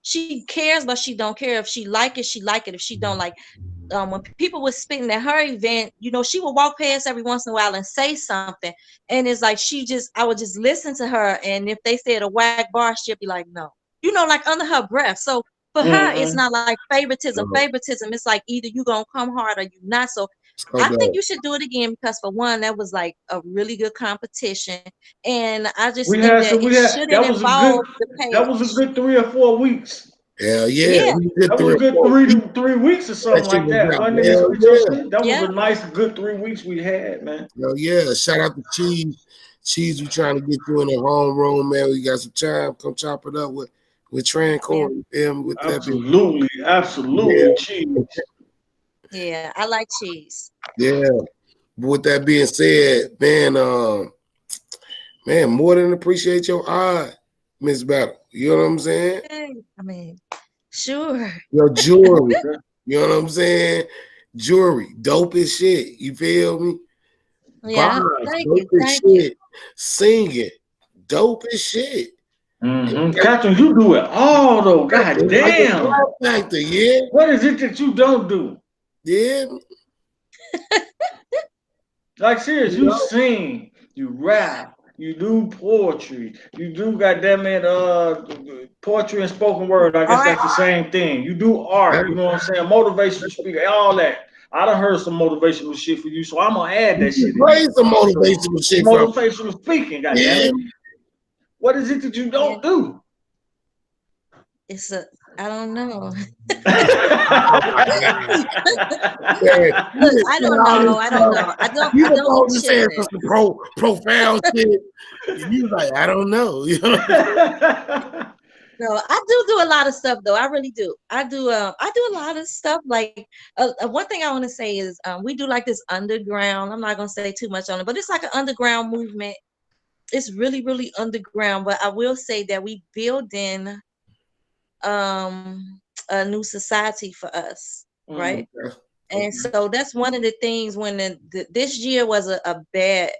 S1: she cares, but she don't care. If she like it, she like it. If she don't like, when people were spitting at her event, she would walk past every once in a while and say something, and it's like I would just listen to her, and if they said a whack bar, she'd be like, no, like under her breath. So for her, it's
S3: Mm-hmm.
S1: not like favoritism.
S2: So,
S1: Favoritism, it's like either you gonna come hard or you not. So
S2: so
S1: I think
S2: dope.
S1: you should do it again because for one, that was like a really good competition, and I just
S3: We
S1: think
S3: had
S1: that
S3: so
S1: it
S3: we had
S1: shouldn't involve the
S3: that was a
S1: page.
S3: good 3 or 4 weeks.
S2: Hell yeah.
S1: Yeah,
S2: We did
S3: That was
S2: three
S3: a
S2: or
S3: good
S2: four
S3: three
S2: weeks.
S3: to 3 weeks or
S2: That
S3: something
S2: shit
S3: like
S2: was
S3: that.
S2: out.
S3: Wasn't it in
S2: Hell
S3: Spit Your
S2: yeah.
S3: Shit? That was
S1: yeah,
S3: a nice good 3 weeks we had, man.
S2: Hell yeah. Shout out to Cheese. Cheese, we trying to get you in the homeroom, man. We got some time. Come chop it up with
S1: yeah,
S2: Trancore. You feel me? With that being
S3: Absolutely,
S2: yeah.
S3: absolutely, cheese.
S1: yeah. I like cheese.
S2: Yeah. But with that being said, man, man, more than appreciate your eye, Miss Battle. You know what I'm saying?
S1: Hey, I mean, sure.
S2: Your jewelry. You know what I'm saying? Jewelry, dope as shit. You feel me?
S1: Yeah,
S2: Bars,
S1: thank
S2: dope
S1: you,
S2: as
S1: thank you.
S2: shit. Singing, dope as shit.
S3: Catherine, you do it all though. God
S2: It's like a
S3: damn.
S2: clap factor, yeah.
S3: What is it that you don't do?
S2: Yeah.
S3: Like serious,
S2: You
S3: you
S2: know?
S3: sing, you rap, you do poetry, you do goddamn it, poetry and spoken word. I
S1: All
S3: guess
S1: right.
S3: that's the same thing. You do art, you know what I'm saying? Motivational speaker, all that. I done heard some motivational shit for you, so I'm gonna add
S2: You
S3: that
S2: can
S3: shit in
S2: play
S3: there.
S2: some
S3: So
S2: motivational shit from
S3: motivational speaking, goddamn
S2: yeah.
S3: it. What is it that you
S1: Yeah,
S3: don't do?
S1: it's a. I don't know.
S2: Oh my God. Yeah. You
S1: Look,
S2: just
S1: I
S2: said
S1: don't
S2: all
S1: know.
S2: this
S1: I don't
S2: stuff.
S1: know. I don't.
S2: You
S1: I don't be
S2: supposed to say
S1: chilling.
S2: some profound shit. You was like, I don't know. You know what I'm saying?
S1: No, I do a lot of stuff though. I really do. I do a lot of stuff. Like one thing I want to say is we do like this underground. I'm not gonna say too much on it, but it's like an underground movement. It's really really underground. But I will say that we building a new society for us, right?
S3: Mm,
S2: Okay.
S1: And
S2: Okay.
S1: so that's one of the things when this year was a bad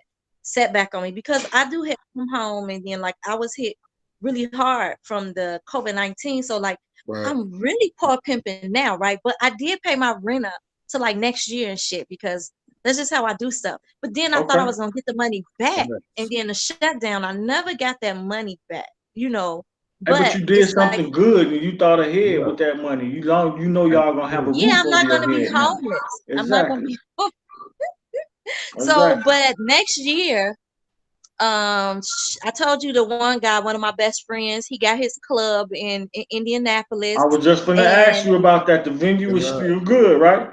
S1: setback on me because I do have from home and then like I was hit really hard from the COVID-19. So like
S2: Right.
S1: I'm really poor pimping now, right? But I did pay my rent up to like next year and shit because that's just how I do stuff. But then I thought I
S3: okay.
S1: was gonna get the money back, and
S2: Nice.
S1: then the shutdown, I never got that money back, you know.
S3: Hey, but
S1: But
S3: you did
S1: it's like,
S3: something good and you thought ahead
S2: Yeah.
S3: with that money. You know y'all gonna have a
S1: yeah,
S3: roof
S1: I'm
S3: over
S1: not
S3: your
S1: gonna be
S3: head now.
S1: homeless. I'm not gonna
S3: Exactly.
S1: be so,
S3: Exactly.
S1: but next year, I told you the one guy, one of my best friends, he got his club in
S3: I
S1: Indianapolis,
S3: was just gonna ask
S1: and
S3: you about that. The venue was
S2: Yeah.
S3: still good, right?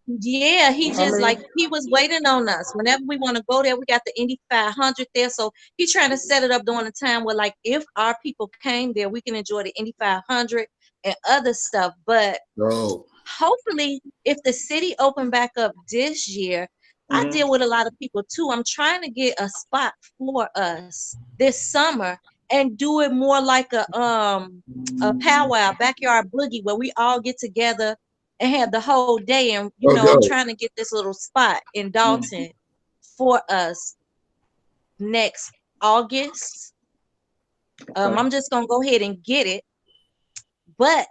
S1: yeah, he
S3: I
S1: just like
S3: mean,
S1: he was waiting on us. Whenever we want to go there, we got the Indy 500 there, so he's trying to set it up during a time where like if our people came there, we can enjoy the Indy 500 and other stuff. But
S2: No.
S1: hopefully, if the city open back up this year, I
S3: Mm-hmm.
S1: deal with a lot of people too. I'm trying to get a spot for us this summer and do it more like a powwow, backyard boogie where we all get together and have the whole day. And
S2: Oh,
S1: I'm
S2: no.
S1: trying to get this little spot in
S3: Mm-hmm.
S1: Dalton for us next August.
S3: Okay.
S1: I'm just gonna go ahead and get it, but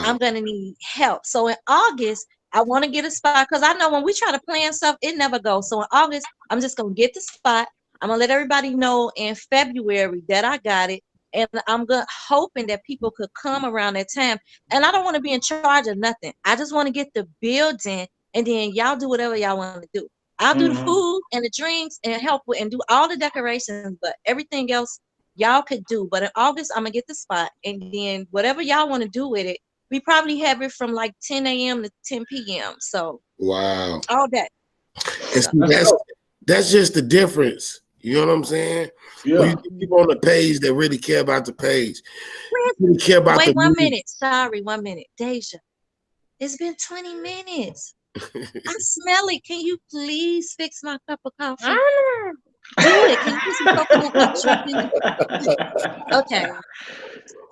S1: I'm
S2: Wow.
S1: gonna need help. So in August, I want to get a spot because I know when we try to plan stuff, it never goes. So in August, I'm just gonna get the spot. I'm gonna let everybody know in February that I got it, and I'm good hoping that people could come around that time. And I don't want to be in charge of nothing. I just want to get the building, and then y'all do whatever y'all want to do. I'll do the
S3: Mm-hmm.
S1: food and the drinks and help with and do all the decorations, but everything else y'all could do. But in August, I'm gonna get the spot, and then whatever y'all want to do with it, we probably have it from like 10 a.m. to 10 p.m. So
S2: Wow.
S1: all that.
S2: And
S1: So
S2: see,
S3: That's dope.
S2: that's just the difference. You know what I'm saying? When you
S3: Yeah.
S2: get people on the page that really care about the page,
S1: wait,
S2: really care about the
S1: wait one
S2: music.
S1: minute. Sorry, 1 minute. Deja, it's been 20 minutes. I smell it. Can you please fix my cup of coffee? Do it. Can you put some coconut extract in it? Okay.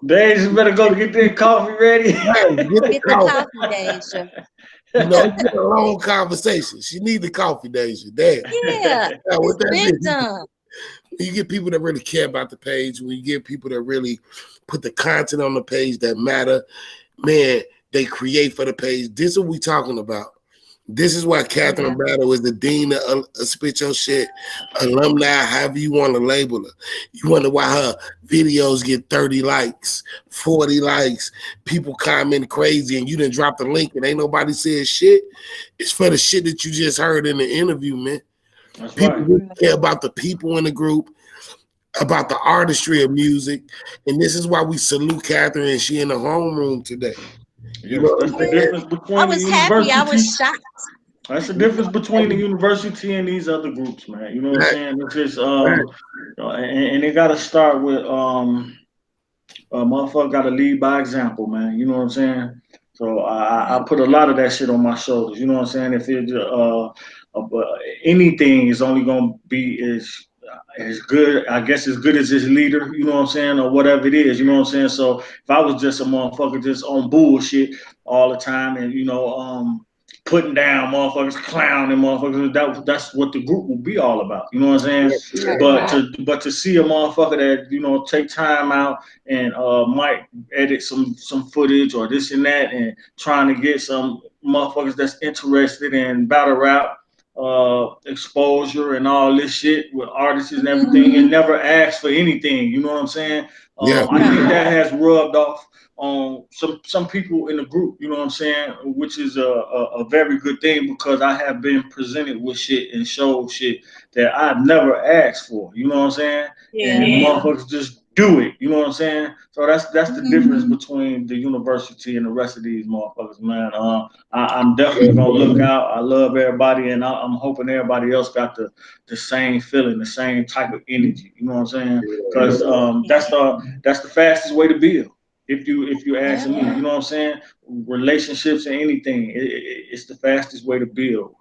S3: Days, you better go get that coffee ready.
S2: Right, get the
S1: Get the
S2: coffee.
S1: coffee, Deja.
S2: You know, it's been a long conversation. She need the coffee, Deja. Damn.
S1: Yeah,
S2: Now,
S1: it's
S2: with that
S1: been
S2: being,
S1: done.
S2: you get people that really care about the page, when you get people that really put the content on the page that matter, man, they create for the page. This is what we talking about. This is why
S1: Yeah.
S2: Catherine Battle is the dean of Spit Your Shit alumni, however you want to label her. You wonder why her videos get 30 likes, 40 likes, people comment crazy, and you didn't drop the link and ain't nobody said shit. It's for the shit that you just heard in the interview, man.
S3: That's
S2: People
S3: right.
S2: really care about the people in the group, about the artistry of music. And this is why we salute Catherine and she in the homeroom today. You know
S3: Yes,
S2: what
S3: that's
S2: I'm
S3: the
S1: Yeah.
S2: saying?
S3: difference
S1: I
S3: between the
S1: was happy. I was
S3: university.
S1: shocked.
S3: That's the difference between the university and these other groups, man. You know what I'm
S2: Right,
S3: saying? It's just
S2: right.
S3: and it got to start with motherfucker got to lead by example, man. You know what I'm saying? So I put a lot of that shit on my shoulders. You know what I'm saying? If it anything is only gonna be as good, I guess, as good as his leader. You know what I'm saying, or whatever it is. You know what I'm saying? So if I was just a motherfucker just on bullshit all the time, and putting down motherfuckers, clowning motherfuckers. That's what the group will be all about. You know what I'm saying?
S1: Right.
S3: But to see a motherfucker that take time out and might edit some footage or this and that, and trying to get some motherfuckers that's interested in battle rap exposure and all this shit with artists and everything, and never ask for anything. You know what I'm saying?
S2: Yeah,
S3: I think
S1: Right.
S3: that has rubbed off on some people in the group. You know what I'm saying? Which is a very good thing, because I have been presented with shit and showed shit that I've never asked for. You know what I'm saying? And
S1: Yeah.
S3: motherfuckers just do it. You know what I'm saying? So that's the difference between the university and the rest of these motherfuckers, man. I'm definitely gonna look out. I love everybody, and I'm hoping everybody else got the same feeling, the same type of energy. You know what I'm saying? Because
S1: Yeah.
S3: that's the fastest way to build. If you
S1: Yeah.
S3: asking me, you know what I'm saying? Relationships and anything, it's the fastest way to build.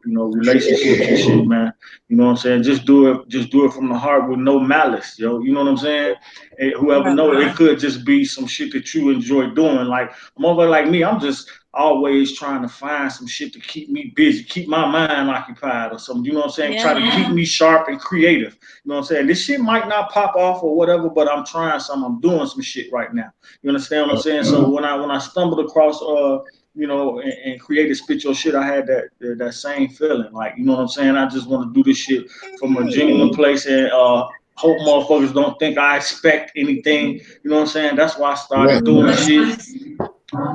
S3: Relationships and shit, man. You know what I'm saying? Just do it from the heart with no malice, yo. You know what I'm saying? And whoever
S1: Right.
S3: know, it could just be some shit that you enjoy doing. Like a motherfucker like me, I'm just always trying to find some shit to keep me busy, keep my mind occupied or something. You know what I'm saying? Try
S1: Yeah.
S3: to keep me sharp and creative. You know what I'm saying? This shit might not pop off or whatever, but I'm trying something. I'm doing some shit right now. You understand what I'm saying? So when I stumbled across and created Spit Your Shit, I had that same feeling. Like, you know what I'm saying? I just want to do this shit from a
S1: Hey.
S3: genuine place, and hope motherfuckers don't think I expect anything. You know what I'm saying? That's why I
S2: yeah.
S3: started doing shit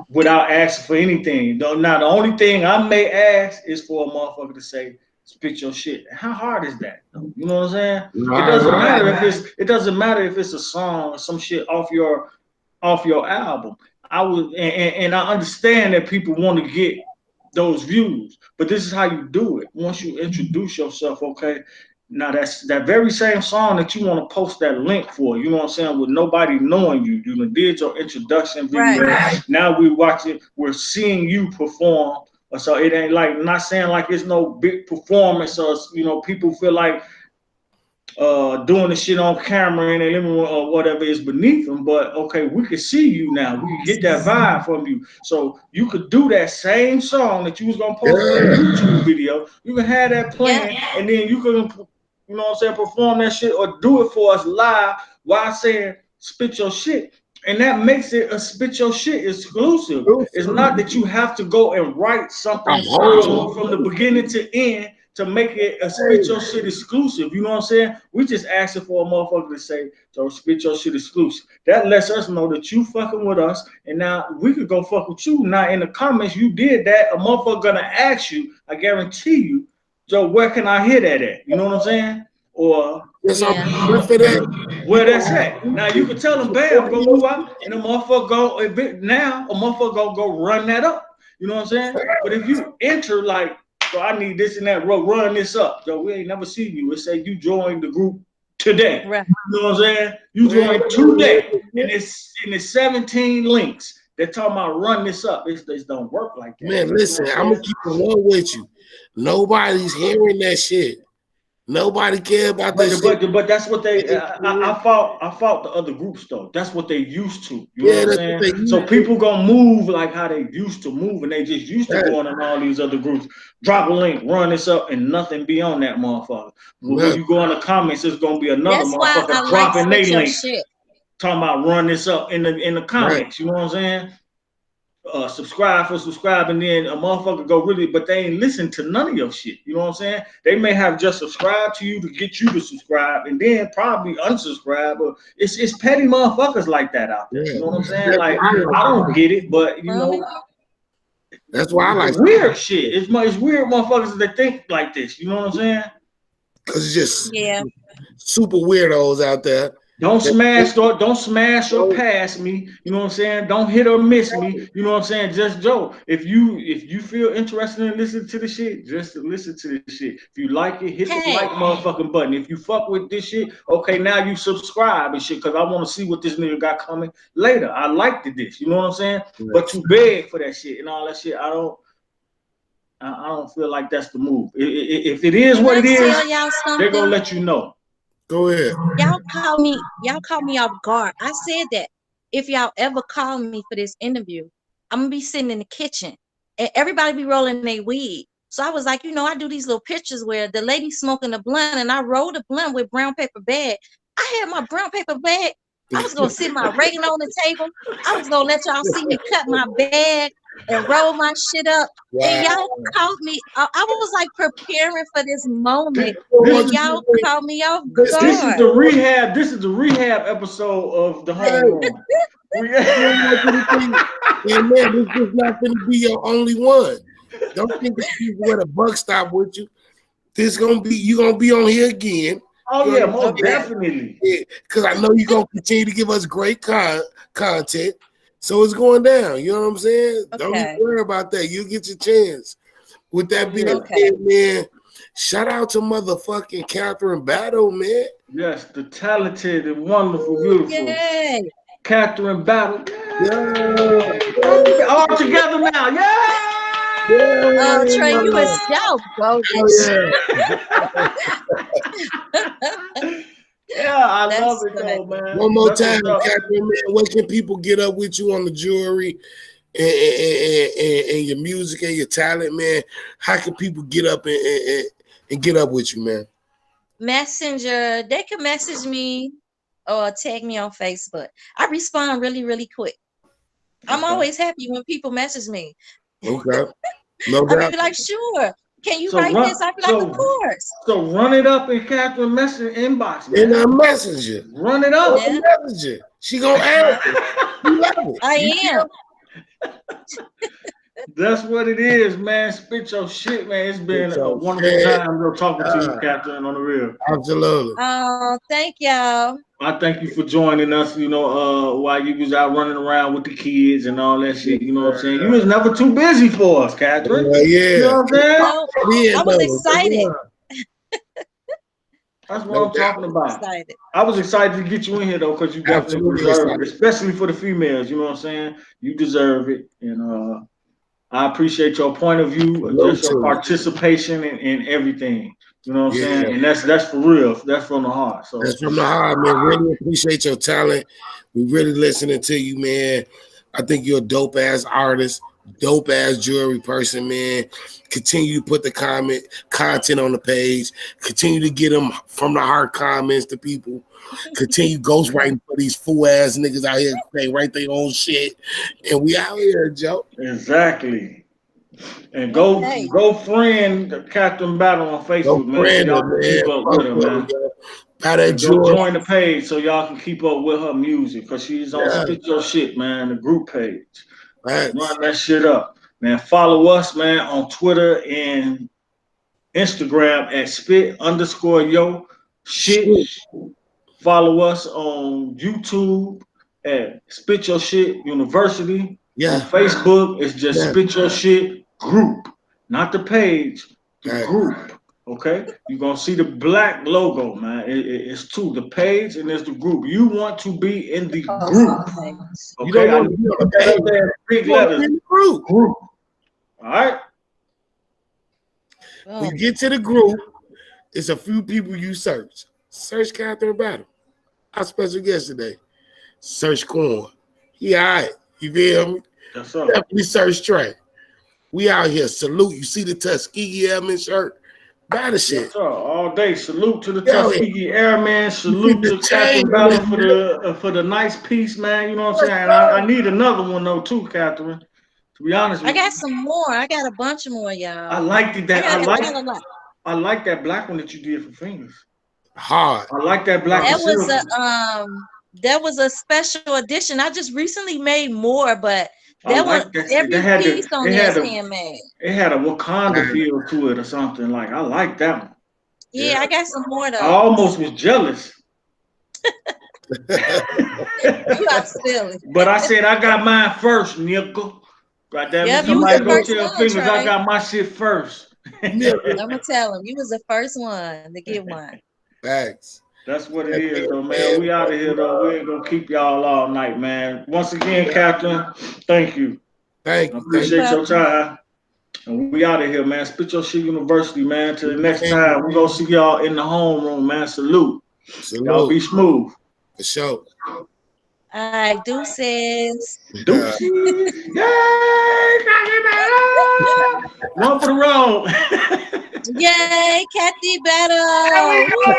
S3: without asking for anything. Now the only thing I may ask is for a motherfucker to say, "Spit your shit." How hard is that, though? You know what I'm saying? It
S2: Right,
S3: doesn't
S2: right.
S3: matter if it's a song or some shit off your album. I would, and I understand that people want to get those views, but this is how you do it. Once you introduce yourself, okay, Now that's that very same song that you want to post that link for, you know what I'm saying, with nobody knowing you. You done did your introduction
S1: Right.
S3: video. Now we watch it, we're seeing you perform. So it ain't like, not saying like it's no big performance or people feel like doing the shit on camera in their living room or whatever is beneath them. But okay, we can see you now. We can get that vibe from you. So you could do that same song that you was gonna post in that YouTube video. You can have that playing, and then you can, you know what I'm saying, perform that shit or do it for us live while saying spit your shit. And that makes it a spit your shit exclusive. It's not that you have to go and write something from the beginning to end to make it a spit your shit exclusive. You know what I'm saying? We just asking for a motherfucker to say, so spit your shit exclusive. That lets us know that you fucking with us, and now we could go fuck with you. Now in the comments you did that, a motherfucker gonna ask you, I guarantee you, Joe, where can I hear that at? You know what I'm saying? Or where that's at. Now you can tell them, bam, go move out, and a motherfucker go, now a motherfucker go run that up. You know what I'm saying? But if you enter like, so I need this and that, run this up. So we ain't never seen you. It say you joined the group today.
S1: Right.
S3: You know what I'm saying? You joined today. And it's 17 links that talking about run this up. This don't work like that.
S2: Man, listen, I'm gonna keep it one with you. Nobody's hearing that shit. Nobody care about this shit.
S3: But that's what they. I fought the other groups though. That's what they used to. You know what I'm saying? So people gonna move like how they used to move, and they just used to going in all these other groups. Drop a link, run this up, and nothing be on that motherfucker. But when you go in the comments, it's gonna be another motherfucker dropping their link, talking about run this up in the comments. You know what I'm saying? Subscribe for subscribe, and then a motherfucker go really, but they ain't listen to none of your shit. You know what I'm saying? They may have just subscribed to you to get you to subscribe, and then probably unsubscribe. But it's petty motherfuckers like that out there. You know what I'm saying? Like I don't get it, but you know,
S2: that's why I like
S3: weird shit. It's weird motherfuckers that think like this. You know what I'm saying?
S2: Because it's just super weirdos out there.
S3: Don't smash or pass me. You know what I'm saying? Don't hit or miss me. You know what I'm saying? Just Joe. If you feel interested in listening to the shit, just listen to this shit. If you like it, hit the like motherfucking button. If you fuck with this shit, okay, now you subscribe and shit, because I want to see what this nigga got coming later. I liked this. You know what I'm saying? But you beg for that shit and all that shit. I don't feel like that's the move. If it is what it is, they're gonna let you know.
S2: Go ahead.
S1: Y'all call me off guard. I said that if y'all ever call me for this interview, I'm gonna be sitting in the kitchen and everybody be rolling their weed. So I was like, I do these little pictures where the lady smoking a blunt and I rolled a blunt with brown paper bag. I had my brown paper bag. I was gonna sit my regular on the table. I was gonna let y'all see me cut my bag and roll my shit up. Wow. And y'all called me. I was like preparing for this moment. And y'all called me off guard.
S3: This is the rehab. This is the rehab episode of the Homeroom.
S2: And man, this is not going to be your only one. Don't think that people at a buck stop with you. This gonna be you gonna be on here again.
S3: Oh yeah, most definitely.
S2: Because I know you're gonna continue to give us great content. So it's going down. You know what I'm saying? Okay. Don't even worry about that. You get your chance. With that being said, man, shout out to motherfucking Catherine Battle, man.
S3: Yes, the talented and wonderful, beautiful Catherine Battle. Yeah. All together now. Yeah.
S1: Oh, Trey, you was so bogus.
S3: Yeah, I love it though, man.
S2: One more time, Catherine, man, where can people get up with you on the jewelry and your music and your talent, man? How can people get up and get up with you, man?
S1: Messenger. They can message me or tag me on Facebook. I respond really, really quick. I'm always happy when people message me.
S2: Okay. No doubt.
S1: I be like, sure. Can you write this? I be like, of course.
S3: So run it up in Catherine Messenger inbox, man.
S2: In her messenger.
S3: Run it up.
S2: In messenger. She gonna answer. You love it.
S1: I am.
S3: That's what it is, man. Spit your shit, man. It's been a wonderful time talking to you, Catherine, on the real.
S2: Absolutely.
S1: Oh, thank y'all.
S3: I thank you for joining us, while you was out running around with the kids and all that shit. You know what I'm saying? You was never too busy for us, Catherine.
S2: Yeah.
S3: You know what I'm saying?
S1: I was excited.
S3: That's what
S2: No
S3: I'm
S2: doubt.
S3: talking about.
S1: Excited.
S3: I was excited to get you in here though, because you definitely
S2: Absolutely
S3: deserve it,
S2: excited.
S3: especially for the females. You know what I'm saying? You deserve it, and I appreciate your point of view,
S2: Salute
S3: just
S2: to
S3: your
S2: you.
S3: participation in everything. You know what I'm saying?
S2: Yeah.
S3: And that's for real. That's from the heart. So
S2: That's from the heart, man. Really appreciate your talent. We really listening to you, man. I think you're a dope ass artist, dope ass jewelry person, man. Continue to put the content on the page. Continue to get them from the heart comments to people. Continue ghostwriting for these fool ass niggas out here. They write their own shit, and we out here, Joe.
S3: exactly. And
S1: Okay.
S3: go friend Captain Battle on
S2: Go
S3: Facebook, man, so
S2: friend her,
S3: y'all can keep
S2: man.
S3: up with
S2: Fuck
S3: her,
S2: with her,
S3: man.
S2: yo. Buy that
S3: And go
S2: jewelry.
S3: join the page so y'all can keep up with her music, because she's on
S2: Yeah.
S3: Spit Your Shit, man, the group page.
S2: Thanks.
S3: Run that shit up. Man, follow us, man, on Twitter and Instagram at spit_yo shit.
S2: Shit.
S3: Follow us on YouTube at Spit Your Shit University. On
S2: Yeah.
S3: Facebook, it's just
S2: Yeah.
S3: Spit Your Shit Group, not the page, the
S2: Thanks.
S3: group. Okay, you're gonna see the black logo, man. It's two, the page and there's the group. You want to be in the
S1: Post on
S3: group.
S1: the page.
S2: You
S3: Okay,
S2: don't
S3: I
S2: want
S3: need
S2: to
S3: to
S2: be on
S3: put
S2: the
S3: that
S2: page.
S3: up there in big
S2: You want to
S3: letters.
S2: be in the group.
S3: Group. All right.
S2: When you
S1: Boom.
S2: get to the group, it's a few people you search. Search Catherine Battle. Our special guest today. Search Corn. He all right. You feel me?
S3: That's up.
S2: Definitely search Trey. We out here. Salute. You see the Tuskegee Airman shirt? Buy the
S3: Yes,
S2: shit.
S3: sir. All day. Salute to the
S2: Yo, you
S3: Tuskegee Airman.
S2: see
S3: Salute
S2: the
S3: to
S2: chain
S3: Captain
S2: on
S3: Battle
S2: the
S3: for the nice piece, man. You know what I'm
S2: Let's
S3: saying? I
S2: go.
S3: need another one though too, Catherine. To be honest
S1: I
S3: with
S1: got
S3: you,
S1: some more. I got a bunch more,
S3: I
S1: y'all.
S3: liked it
S1: I
S3: that
S1: got I got a lot.
S3: I like that black one that you did for fingers.
S2: Hard.
S3: I like that black and
S1: That was
S3: silver.
S1: that was a special edition. I just recently made more, but
S3: I
S1: that one,
S3: like that shit.
S1: every piece on there is handmade.
S3: It had a Wakanda
S2: Man.
S3: feel to it or something. Like I like that one.
S1: Yeah, I got some more
S3: I
S1: though.
S3: almost was jealous.
S1: You are silly.
S3: But I said I got mine first, nickel. God damn it,
S1: Yep, you was the
S3: somebody go
S2: Nigga,
S1: first
S3: tell
S1: one,
S3: fingers I
S1: Trey.
S3: got my shit first.
S2: nigga.
S1: I'm gonna tell him you was the first one to get one.
S2: Facts.
S3: That's what it
S2: That's
S3: is,
S2: it,
S3: though, man.
S2: man.
S3: We out of here, though. We ain't gonna keep y'all all night, man. Once again, Captain, thank you.
S2: Thank
S3: I
S2: you. Thank
S1: You're
S3: appreciate
S2: you.
S3: your
S1: welcome.
S3: time. And we out of here, man. Spit your shit university, man. Till the next
S2: Man,
S3: time, we gonna see y'all in the homeroom, man. Salute. Y'all
S2: salute.
S3: be smooth.
S2: For sure.
S1: All right, deuces.
S3: Deuces. Yay! One for the road.
S1: Yay, Kathy
S3: There we
S1: battle.
S3: go.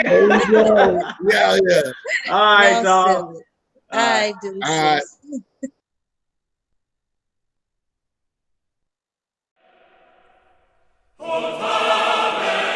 S2: There we go. Yeah, yeah.
S3: All right,
S1: Y'all
S3: dog.
S1: silly.
S3: All
S1: All
S3: right.
S1: right,
S2: All right.
S1: deuces.
S5: Portare